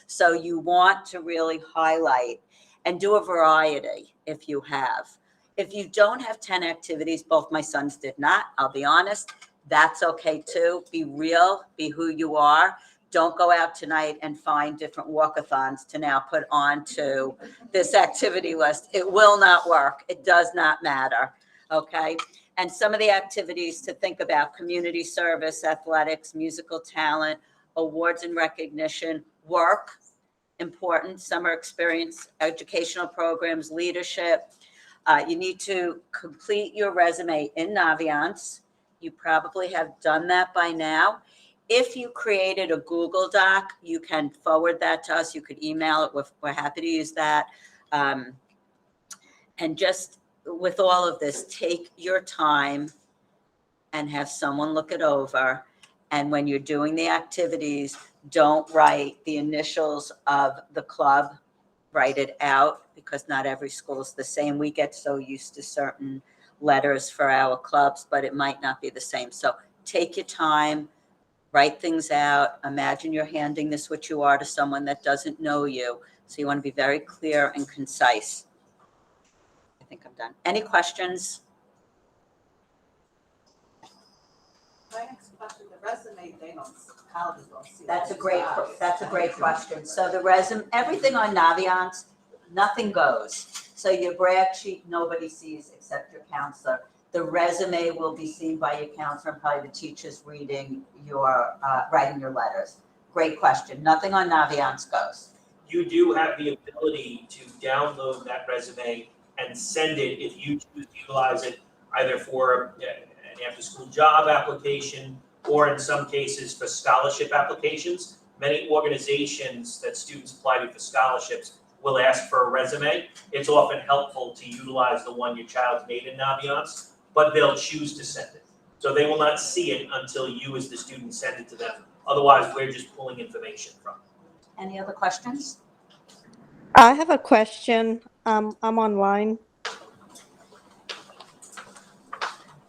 So you want to really highlight and do a variety if you have. If you don't have 10 activities, both my sons did not, I'll be honest, that's okay too. Be real, be who you are. Don't go out tonight and find different walkathons to now put onto this activity list. It will not work. It does not matter, okay? And some of the activities to think about: community service, athletics, musical talent, awards and recognition, work, important, summer experience, educational programs, leadership. You need to complete your resume in Naviance. You probably have done that by now. If you created a Google Doc, you can forward that to us. You could email it. We're happy to use that. And just with all of this, take your time and have someone look it over. And when you're doing the activities, don't write the initials of the club. Write it out, because not every school is the same. We get so used to certain letters for our clubs, but it might not be the same. So take your time, write things out. Imagine you're handing this, what you are, to someone that doesn't know you. So you want to be very clear and concise. I think I'm done. Any questions? My next question, the resume, colleges don't see. That's a great question. So the resume, everything on Naviance, nothing goes. So your brag sheet, nobody sees except your counselor. The resume will be seen by your counselor and probably the teachers reading your, writing your letters. Great question. Nothing on Naviance goes. You do have the ability to download that resume and send it if you choose to utilize it either for an after-school job application or in some cases for scholarship applications. Many organizations that students apply to for scholarships will ask for a resume. It's often helpful to utilize the one your child's made in Naviance, but they'll choose to send it. So they will not see it until you as the student send it to them. Otherwise, we're just pulling information from it. Any other questions? I have a question. I'm online.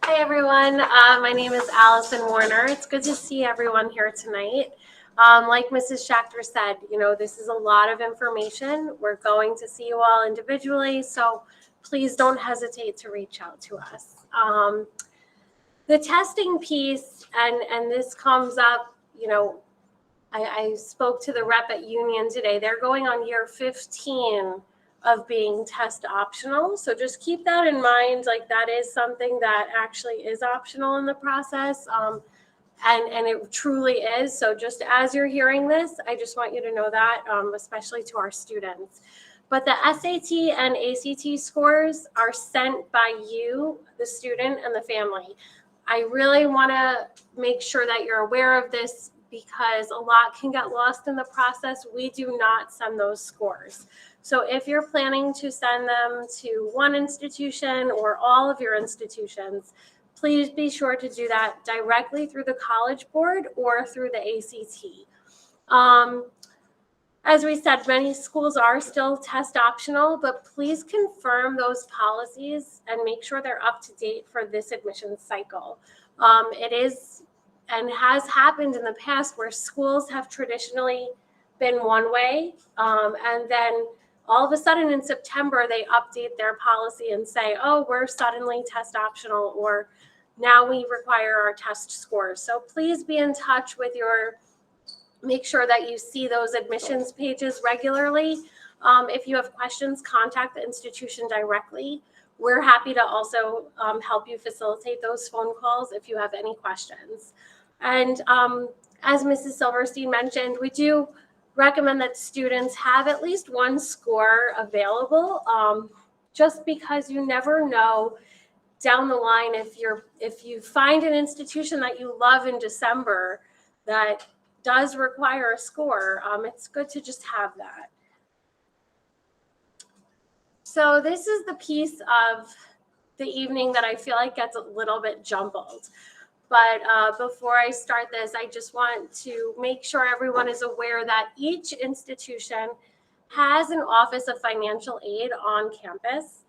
Hi everyone, my name is Allison Warner. It's good to see everyone here tonight. Like Mrs. Schachter said, this is a lot of information. We're going to see you all individually, so please don't hesitate to reach out to us. The testing piece, and this comes up, I spoke to the rep at Union today. They're going on year 15 of being test optional. So just keep that in mind. Like, that is something that actually is optional in the process. And it truly is. So just as you're hearing this, I just want you to know that, especially to our students. But the SAT and ACT scores are sent by you, the student, and the family. I really want to make sure that you're aware of this, because a lot can get lost in the process. We do not send those scores. So if you're planning to send them to one institution or all of your institutions, please be sure to do that directly through the College Board or through the ACT. As we said, many schools are still test optional, but please confirm those policies and make sure they're up to date for this admissions cycle. It is and has happened in the past where schools have traditionally been one way, and then all of a sudden in September, they update their policy and say, oh, we're suddenly test optional, or now we require our test scores. So please be in touch with make sure that you see those admissions pages regularly. If you have questions, contact the institution directly. We're happy to also help you facilitate those phone calls if you have any questions. And as Mrs. Silverstein mentioned, we do recommend that students have at least one score available, just because you never know down the line if you find an institution that you love in December that does require a score, it's good to just have that. So this is the piece of the evening that I feel like gets a little bit jumbled. But before I start this, I just want to make sure everyone is aware that each institution has an Office of Financial Aid on campus.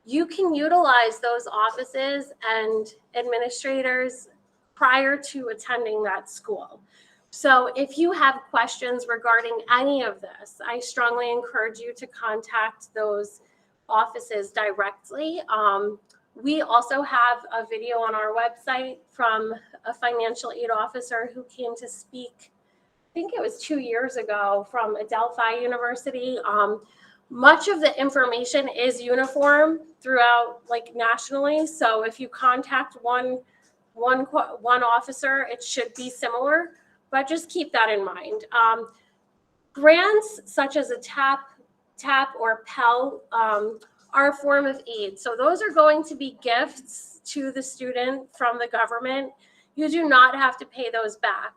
You can utilize those offices and administrators prior to attending that school. So if you have questions regarding any of this, I strongly encourage you to contact those offices directly. We also have a video on our website from a financial aid officer who came to speak, I think it was 2 years ago, from Adelphi University. Much of the information is uniform throughout, like, nationally. So if you contact one officer, it should be similar, but just keep that in mind. Grants such as a TAP or Pell are a form of aid. So those are going to be gifts to the student from the government. You do not have to pay those back.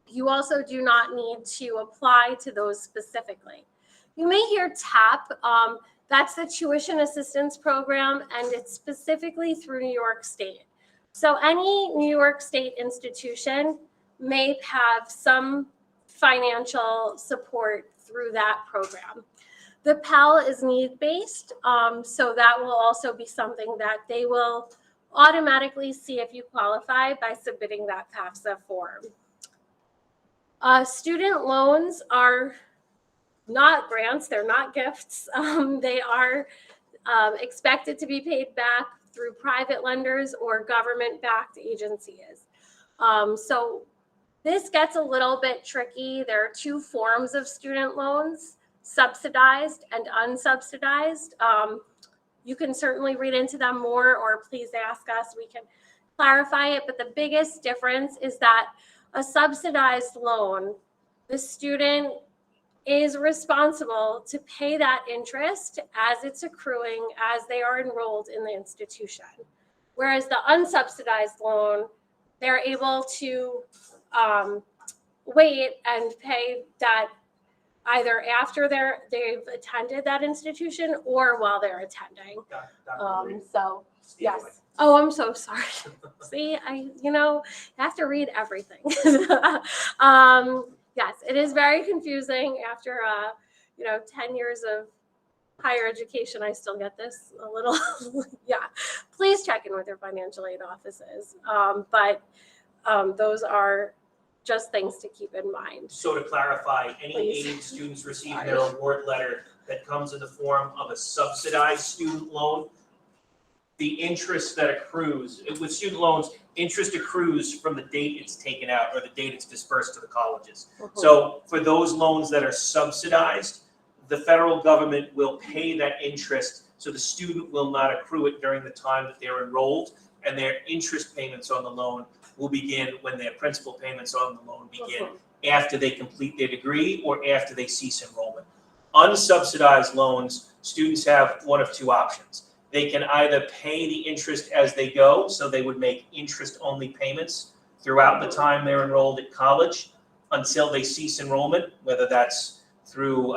You also do not need to apply to those specifically. You may hear TAP, that's the Tuition Assistance Program, and it's specifically through New York State. So any New York State institution may have some financial support through that program. The Pell is need-based, so that will also be something that they will automatically see if you qualify by submitting that FAFSA form. Student loans are not grants, they're not gifts. They are expected to be paid back through private lenders or government-backed agencies. So this gets a little bit tricky. There are two forms of student loans: subsidized and unsubsidized. You can certainly read into them more, or please ask us, we can clarify it. But the biggest difference is that a subsidized loan, the student is responsible to pay that interest as it's accruing as they are enrolled in the institution. Whereas the unsubsidized loan, they're able to wait and pay that either after they've attended that institution or while they're attending. So yes. Oh, I'm so sorry. See, I have to read everything. Yes, it is very confusing after 10 years of higher education. I still get this a little. Yeah, please check in with your financial aid offices. But those are just things to keep in mind. So to clarify, any Please. aid students receive their award letter that comes in the form of a subsidized student loan, the interest that accrues, with student loans, interest accrues from the date it's taken out or the date it's dispersed to the colleges. So for those loans that are subsidized, the federal government will pay that interest, so the student will not accrue it during the time that they're enrolled, and their interest payments on the loan will begin when their principal payments on the loan begin after they complete their degree or after they cease enrollment. Unsubsidized loans, students have one of two options. They can either pay the interest as they go, so they would make interest-only payments throughout the time they're enrolled at college until they cease enrollment, whether that's through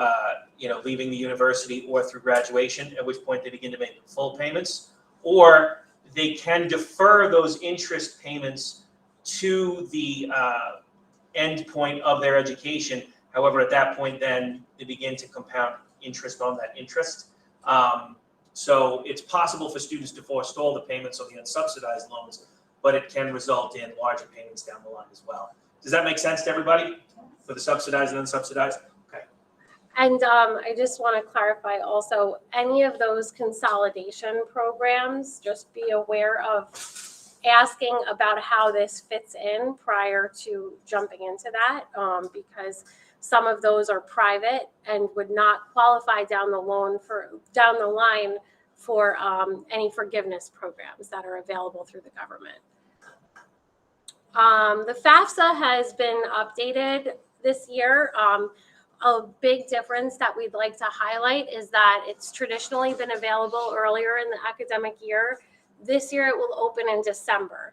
leaving the university or through graduation, at which point they begin to make full payments, or they can defer those interest payments to the end point of their education. However, at that point, then they begin to compound interest on that interest. So it's possible for students to forestall the payments on the unsubsidized loans, but it can result in larger payments down the line as well. Does that make sense to everybody for the subsidized and unsubsidized? Okay. And I just want to clarify also, any of those consolidation programs, just be aware of asking about how this fits in prior to jumping into that, because some of those are private and would not qualify down the line for any forgiveness programs that are available through the government. The FAFSA has been updated this year. A big difference that we'd like to highlight is that it's traditionally been available earlier in the academic year. This year it will open in December.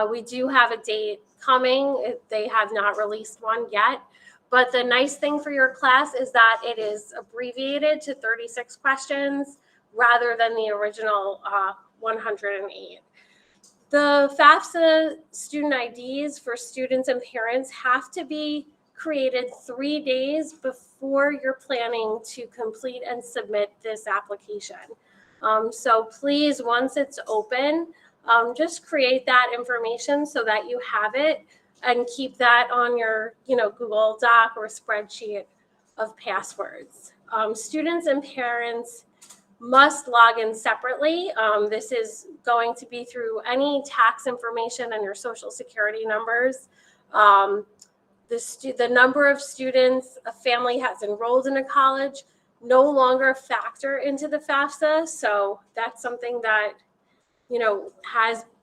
We do have a date coming. They have not released one yet. But the nice thing for your class is that it is abbreviated to 36 questions rather than the original 108. The FAFSA student IDs for students and parents have to be created 3 days before you're planning to complete and submit this application. So please, once it's open, just create that information so that you have it and keep that on your, Google Doc or spreadsheet of passwords. Students and parents must log in separately. This is going to be through any tax information and your social security numbers. The number of students a family has enrolled in a college no longer factor into the FAFSA. So that's something that,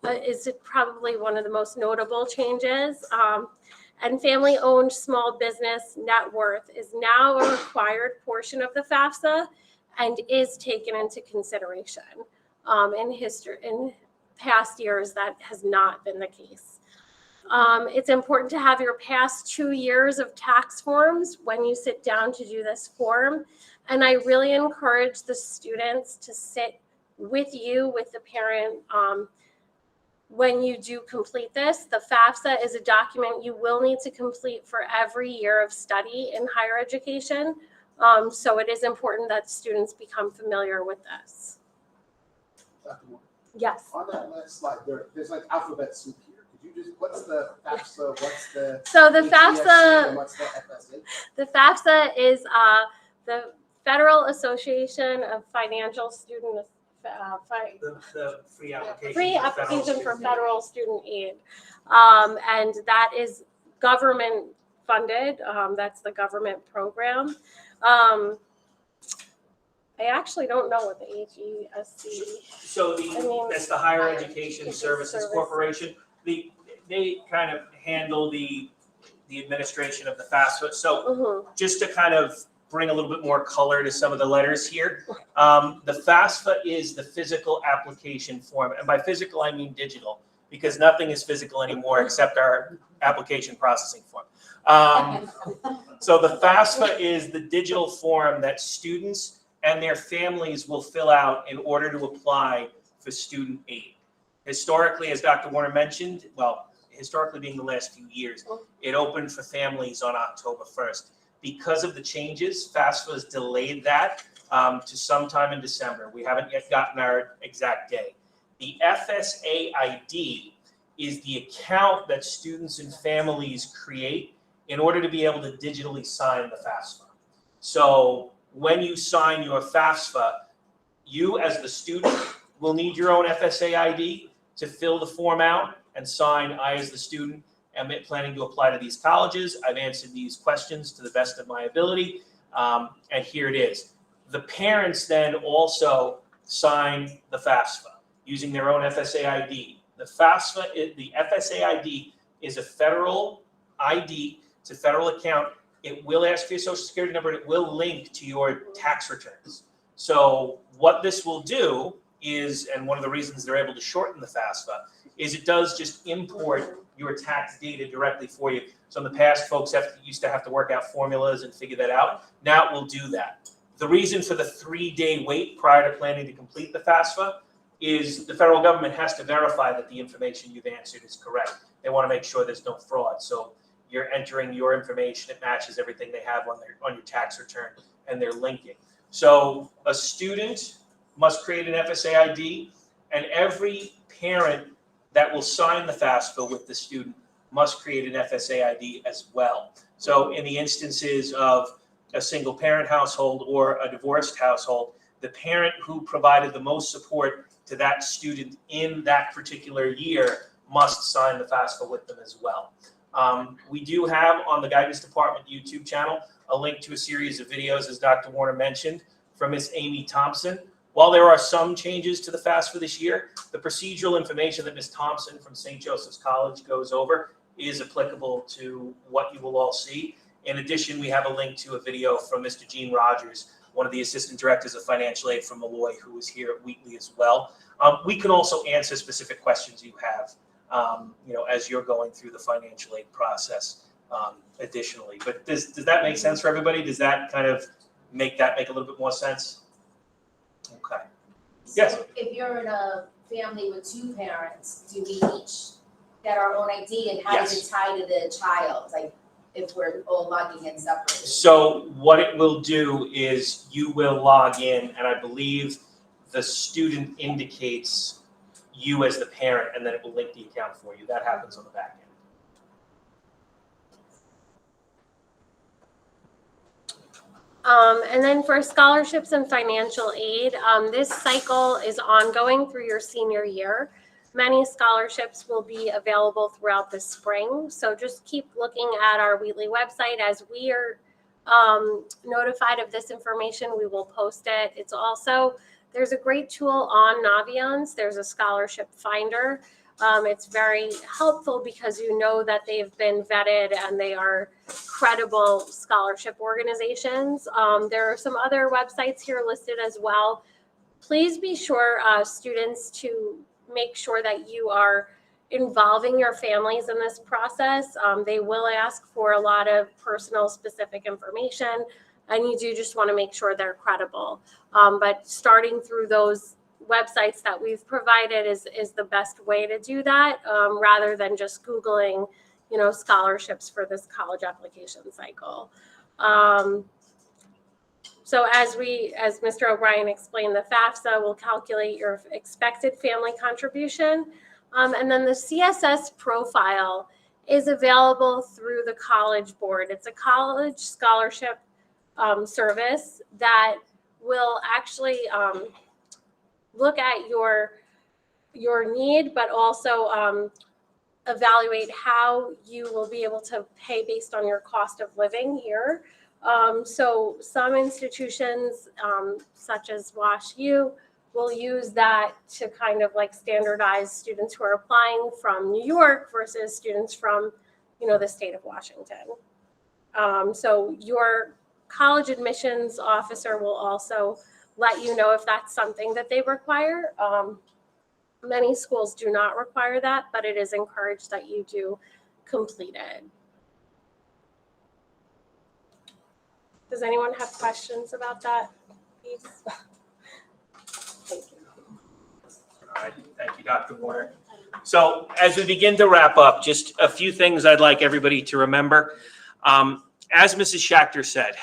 is probably one of the most notable changes. And family-owned small business net worth is now a required portion of the FAFSA and is taken into consideration. In past years, that has not been the case. It's important to have your past 2 years of tax forms when you sit down to do this form. And I really encourage the students to sit with you, with the parent, when you do complete this. The FAFSA is a document you will need to complete for every year of study in higher education. So it is important that students become familiar with this. Dr. Moore, Yes. on that last slide, there's like alphabet soup here. Could you just, what's the FAFSA, what's the So the HESC, FAFSA, and what's the FSA? the FAFSA is the Federal Association of Financial Student The free application. Free for federal application for student. federal student aid. And that is government funded. That's the government program. I actually don't know what the HESC. So mean, that's the Higher Higher Education Education Services Services. Corporation. They kind of handle the administration of the FAFSA. So just to kind of bring a little bit more color to some of the letters here, the FAFSA is the physical application form. And by physical, I mean digital, because nothing is physical anymore except our application processing form. So the FAFSA is the digital form that students and their families will fill out in order to apply for student aid. Historically, as Dr. Warner mentioned, well, historically being the last few years, it opened for families on October 1st. Because of the changes, FAFSA has delayed that to sometime in December. We haven't yet gotten our exact day. The FSA ID is the account that students and families create in order to be able to digitally sign the FAFSA. So when you sign your FAFSA, you as the student will need your own FSA ID to fill the form out and sign. I as the student am planning to apply to these colleges. I've answered these questions to the best of my ability, and here it is. The parents then also sign the FAFSA using their own FSA ID. The FSA ID is a federal ID. It's a federal account. It will ask for your social security number, and it will link to your tax returns. So what this will do is, and one of the reasons they're able to shorten the FAFSA, is it does just import your tax data directly for you. So in the past, folks used to have to work out formulas and figure that out. Now it will do that. The reason for the 3-day wait prior to planning to complete the FAFSA is the federal government has to verify that the information you've answered is correct. They want to make sure there's no fraud. So you're entering your information, it matches everything they have on your tax return, and they're linking. So a student must create an FSA ID, and every parent that will sign the FAFSA with the student must create an FSA ID as well. So in the instances of a single parent household or a divorced household, the parent who provided the most support to that student in that particular year must sign the FAFSA with them as well. We do have on the Guidance Department YouTube channel a link to a series of videos, as Dr. Warner mentioned, from Ms. Amy Thompson. While there are some changes to the FAFSA this year, the procedural information that Ms. Thompson from St. Joseph's College goes over is applicable to what you will all see. In addition, we have a link to a video from Mr. Gene Rogers, one of the assistant directors of financial aid from Malloy, who is here at Wheatley as well. We can also answer specific questions you have as you're going through the financial aid process additionally. But does that make sense for everybody? Does that kind of make a little bit more sense? Okay. Yes. So if you're in a family with two parents, do we each get our own ID, and how does it tie to the child? Like, if we're all logging in separately? So what it will do is you will log in, and I believe the student indicates you as the parent, and then it will link the account for you. That happens on the back end. And then for scholarships and financial aid, this cycle is ongoing through your senior year. Many scholarships will be available throughout the spring. So just keep looking at our Wheatley website. As we are notified of this information, we will post it. It's also, there's a great tool on Naviance. There's a scholarship finder. It's very helpful because you know that they've been vetted and they are credible scholarship organizations. There are some other websites here listed as well. Please be sure, students, to make sure that you are involving your families in this process. They will ask for a lot of personal specific information, and you do just want to make sure they're credible. But starting through those websites that we've provided is the best way to do that, rather than just Googling, scholarships for this college application cycle. So as Mr. O'Brien explained, the FAFSA will calculate your expected family contribution. And then the CSS profile is available through the College Board. It's a college scholarship service that will actually look at your need, but also evaluate how you will be able to pay based on your cost of living here. So some institutions, such as Wash U, will use that to kind of like standardize students who are applying from New York versus students from, the state of Washington. So your college admissions officer will also let you know if that's something that they require. Many schools do not require that, but it is encouraged that you do complete it. Does anyone have questions about that piece? Thank you. All right, thank you, Dr. Warner. So as we begin to wrap up, just a few things I'd like everybody to remember. As Mrs. Schachter said,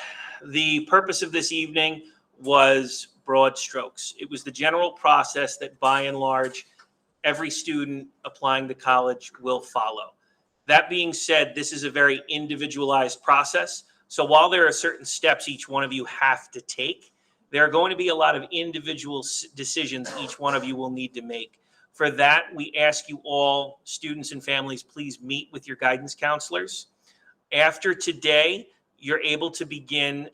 the purpose of this evening was broad strokes. It was the general process that by and large, every student applying to college will follow. That being said, this is a very individualized process. So while there are certain steps each one of you have to take, there are going to be a lot of individual decisions each one of you will need to make. For that, we ask you all, students and families, please meet with your guidance counselors. After today, you're able to begin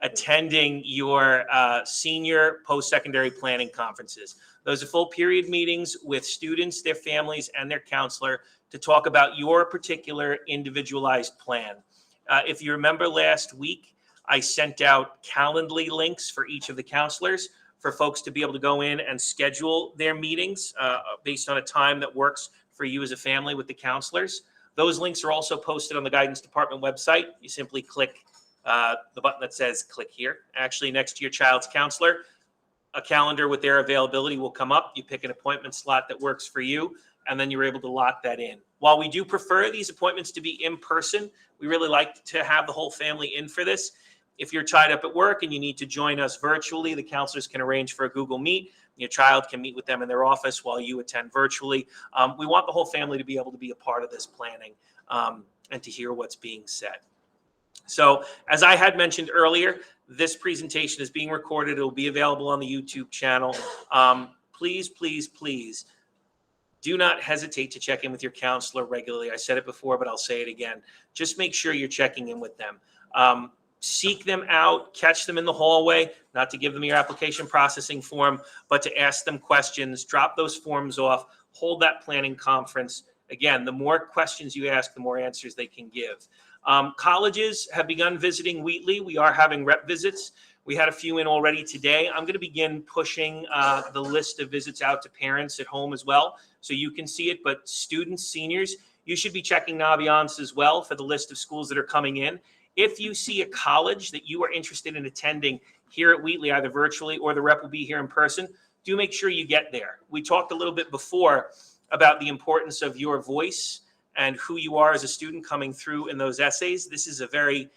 attending your senior post-secondary planning conferences. Those are full period meetings with students, their families, and their counselor to talk about your particular individualized plan. If you remember last week, I sent out Calendly links for each of the counselors for folks to be able to go in and schedule their meetings based on a time that works for you as a family with the counselors. Those links are also posted on the guidance department website. You simply click the button that says click here. Actually, next to your child's counselor, a calendar with their availability will come up. You pick an appointment slot that works for you, and then you're able to lock that in. While we do prefer these appointments to be in person, we really like to have the whole family in for this. If you're tied up at work and you need to join us virtually, the counselors can arrange for a Google Meet. Your child can meet with them in their office while you attend virtually. We want the whole family to be able to be a part of this planning and to hear what's being said. So as I had mentioned earlier, this presentation is being recorded. It will be available on the YouTube channel. Please, please, please do not hesitate to check in with your counselor regularly. I said it before, but I'll say it again. Just make sure you're checking in with them. Seek them out, catch them in the hallway, not to give them your application processing form, but to ask them questions, drop those forms off, hold that planning conference. Again, the more questions you ask, the more answers they can give. Colleges have begun visiting Wheatley. We are having rep visits. We had a few in already today. I'm going to begin pushing the list of visits out to parents at home as well, so you can see it. But students, seniors, you should be checking Naviance as well for the list of schools that are coming in. If you see a college that you are interested in attending here at Wheatley, either virtually or the rep will be here in person, do make sure you get there. We talked a little bit before about the importance of your voice and who you are as a student coming through in those essays. This is a very,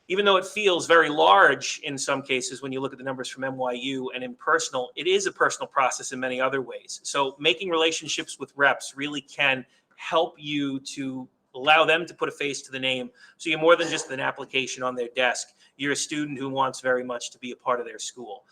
even though it feels very large in some cases when you look at the numbers from NYU and impersonal, it is a personal process in many other ways. So making relationships with reps really can help you to allow them to put a face to the name. So you're more than just an application on their desk. You're a student who wants very much to be a part of their school.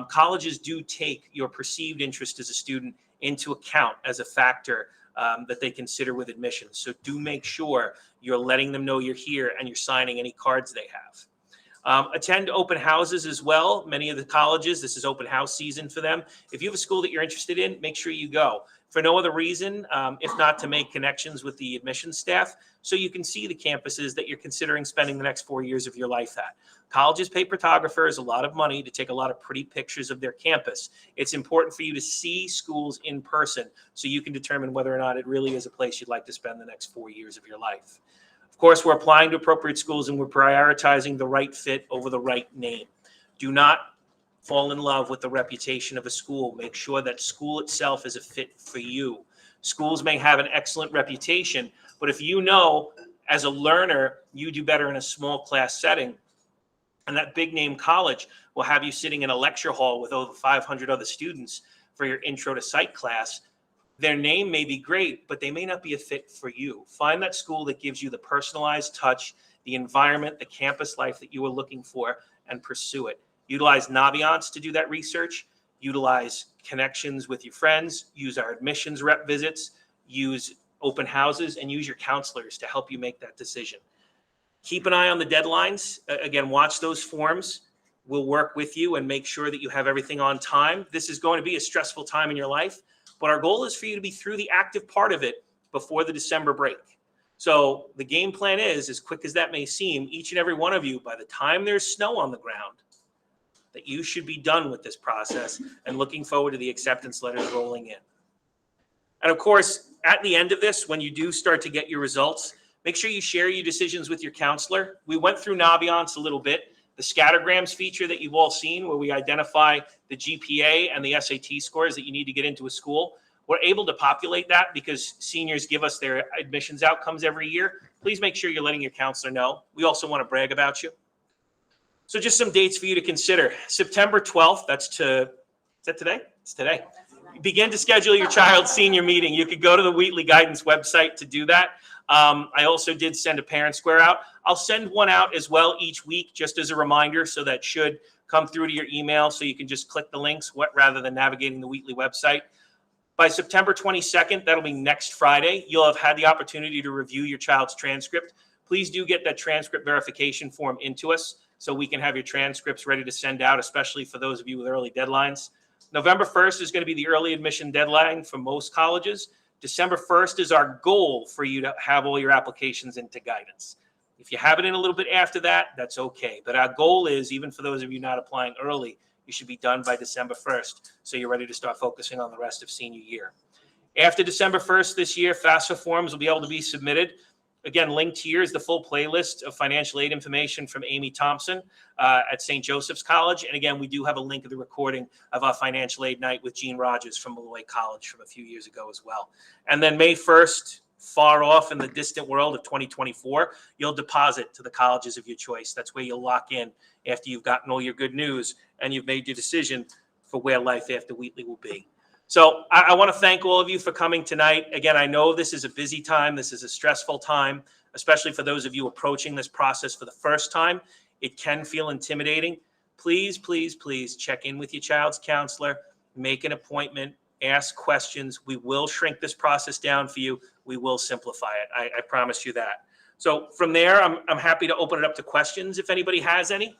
Colleges do take your perceived interest as a student into account as a factor that they consider with admissions. So do make sure you're letting them know you're here and you're signing any cards they have. Attend open houses as well. Many of the colleges, this is open house season for them. If you have a school that you're interested in, make sure you go. For no other reason, if not to make connections with the admissions staff, so you can see the campuses that you're considering spending the next 4 years of your life at. Colleges pay photographers a lot of money to take a lot of pretty pictures of their campus. It's important for you to see schools in person so you can determine whether or not it really is a place you'd like to spend the next 4 years of your life. Of course, we're applying to appropriate schools and we're prioritizing the right fit over the right name. Do not fall in love with the reputation of a school. Make sure that school itself is a fit for you. Schools may have an excellent reputation, but if you know as a learner you do better in a small class setting, and that big name college will have you sitting in a lecture hall with over 500 other students for your intro to psych class, their name may be great, but they may not be a fit for you. Find that school that gives you the personalized touch, the environment, the campus life that you are looking for, and pursue it. Utilize Naviance to do that research. Utilize connections with your friends. Use our admissions rep visits. Use open houses, and use your counselors to help you make that decision. Keep an eye on the deadlines. Again, watch those forms. We'll work with you and make sure that you have everything on time. This is going to be a stressful time in your life, but our goal is for you to be through the active part of it before the December break. So the game plan is, as quick as that may seem, each and every one of you, by the time there's snow on the ground, that you should be done with this process and looking forward to the acceptance letters rolling in. And of course, at the end of this, when you do start to get your results, make sure you share your decisions with your counselor. We went through Naviance a little bit. The scattergrams feature that you've all seen, where we identify the GPA and the SAT scores that you need to get into a school. We're able to populate that because seniors give us their admissions outcomes every year. Please make sure you're letting your counselor know. We also want to brag about you. So just some dates for you to consider. September 12th, is that today? It's today. Begin to schedule your child's senior meeting. You could go to the Wheatley Guidance website to do that. I also did send a parent square out. I'll send one out as well each week, just as a reminder, so that should come through to your email, so you can just click the links rather than navigating the Wheatley website. By September 22nd, that'll be next Friday, you'll have had the opportunity to review your child's transcript. Please do get that transcript verification form into us so we can have your transcripts ready to send out, especially for those of you with early deadlines. November 1st is going to be the early admission deadline for most colleges. December 1st is our goal for you to have all your applications into guidance. If you have it in a little bit after that, that's okay. But our goal is, even for those of you not applying early, you should be done by December 1st, so you're ready to start focusing on the rest of senior year. After December 1st this year, FAFSA forms will be able to be submitted. Again, linked here is the full playlist of financial aid information from Amy Thompson at St. Joseph's College. And again, we do have a link of the recording of our financial aid night with Gene Rogers from Malloy College from a few years ago as well. And then May 1st, far off in the distant world of 2024, you'll deposit to the colleges of your choice. That's where you'll lock in after you've gotten all your good news and you've made your decision for where life after Wheatley will be. So I want to thank all of you for coming tonight. Again, I know this is a busy time. This is a stressful time, especially for those of you approaching this process for the first time. It can feel intimidating. Please, please, please check in with your child's counselor, make an appointment, ask questions. We will shrink this process down for you. We will simplify it. I promise you that. So from there, I'm happy to open it up to questions if anybody has any.